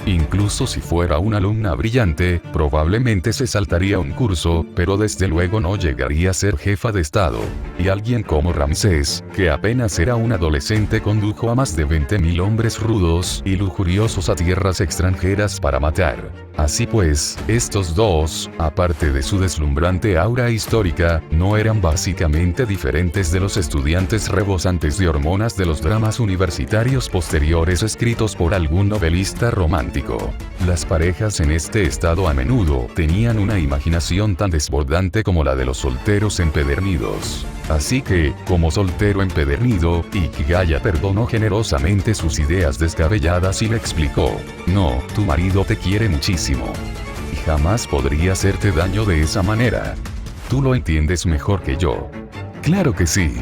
Incluso si fuera una alumna brillante, probablemente se saltaría un curso, pero desde luego no llegaría a ser jefa de estado. Y alguien como Ramsés, que apenas era un adolescente, condujo a más de 20.000 hombres rudos y lujuriosos a tierras extranjeras para matar. Así pues, estos dos, aparte de su deslumbrante aura histórica, no eran básicamente diferentes de los estudiantes rebosantes de hormonas de los dramas universitarios posteriores escritos por algún novelista romántico. Las parejas en este estado a menudo tenían una imaginación tan desbordante como la de los solteros empedernidos. Así que, como soltero empedernido, Ikigaya perdonó generosamente sus ideas descabelladas y le explicó: no, tu marido te quiere muchísimo. Y jamás podría hacerte daño de esa manera. Tú lo entiendes mejor que yo. Claro que sí.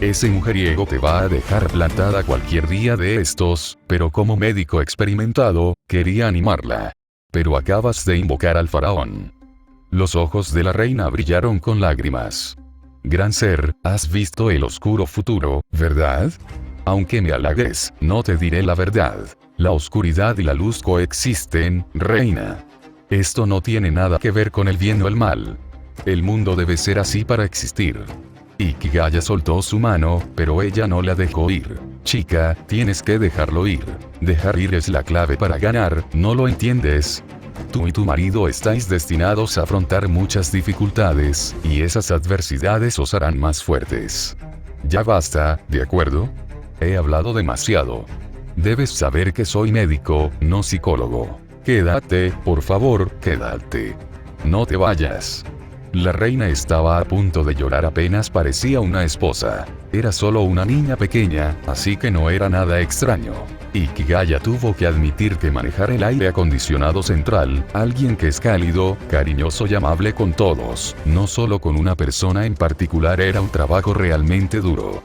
Ese mujeriego te va a dejar plantada cualquier día de estos, pero como médico experimentado, quería animarla. Pero acabas de invocar al faraón. Los ojos de la reina brillaron con lágrimas. Gran ser, has visto el oscuro futuro, ¿verdad? Aunque me halagues, no te diré la verdad. La oscuridad y la luz coexisten, reina. Esto no tiene nada que ver con el bien o el mal. El mundo debe ser así para existir. Hikigaya soltó su mano, pero ella no la dejó ir. Chica, tienes que dejarlo ir. Dejar ir es la clave para ganar, ¿no lo entiendes? Tú y tu marido estáis destinados a afrontar muchas dificultades, y esas adversidades os harán más fuertes. Ya basta, ¿de acuerdo? He hablado demasiado. Debes saber que soy médico, no psicólogo. Quédate, por favor, quédate. No te vayas. La reina estaba a punto de llorar, apenas parecía una esposa. Era solo una niña pequeña, así que no era nada extraño. Hikigaya tuvo que admitir que manejar el aire acondicionado central, alguien que es cálido, cariñoso y amable con todos, no solo con una persona en particular, era un trabajo realmente duro.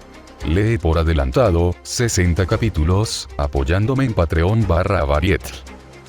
Lee por adelantado, 60 capítulos, apoyándome en Patreon /Avariet.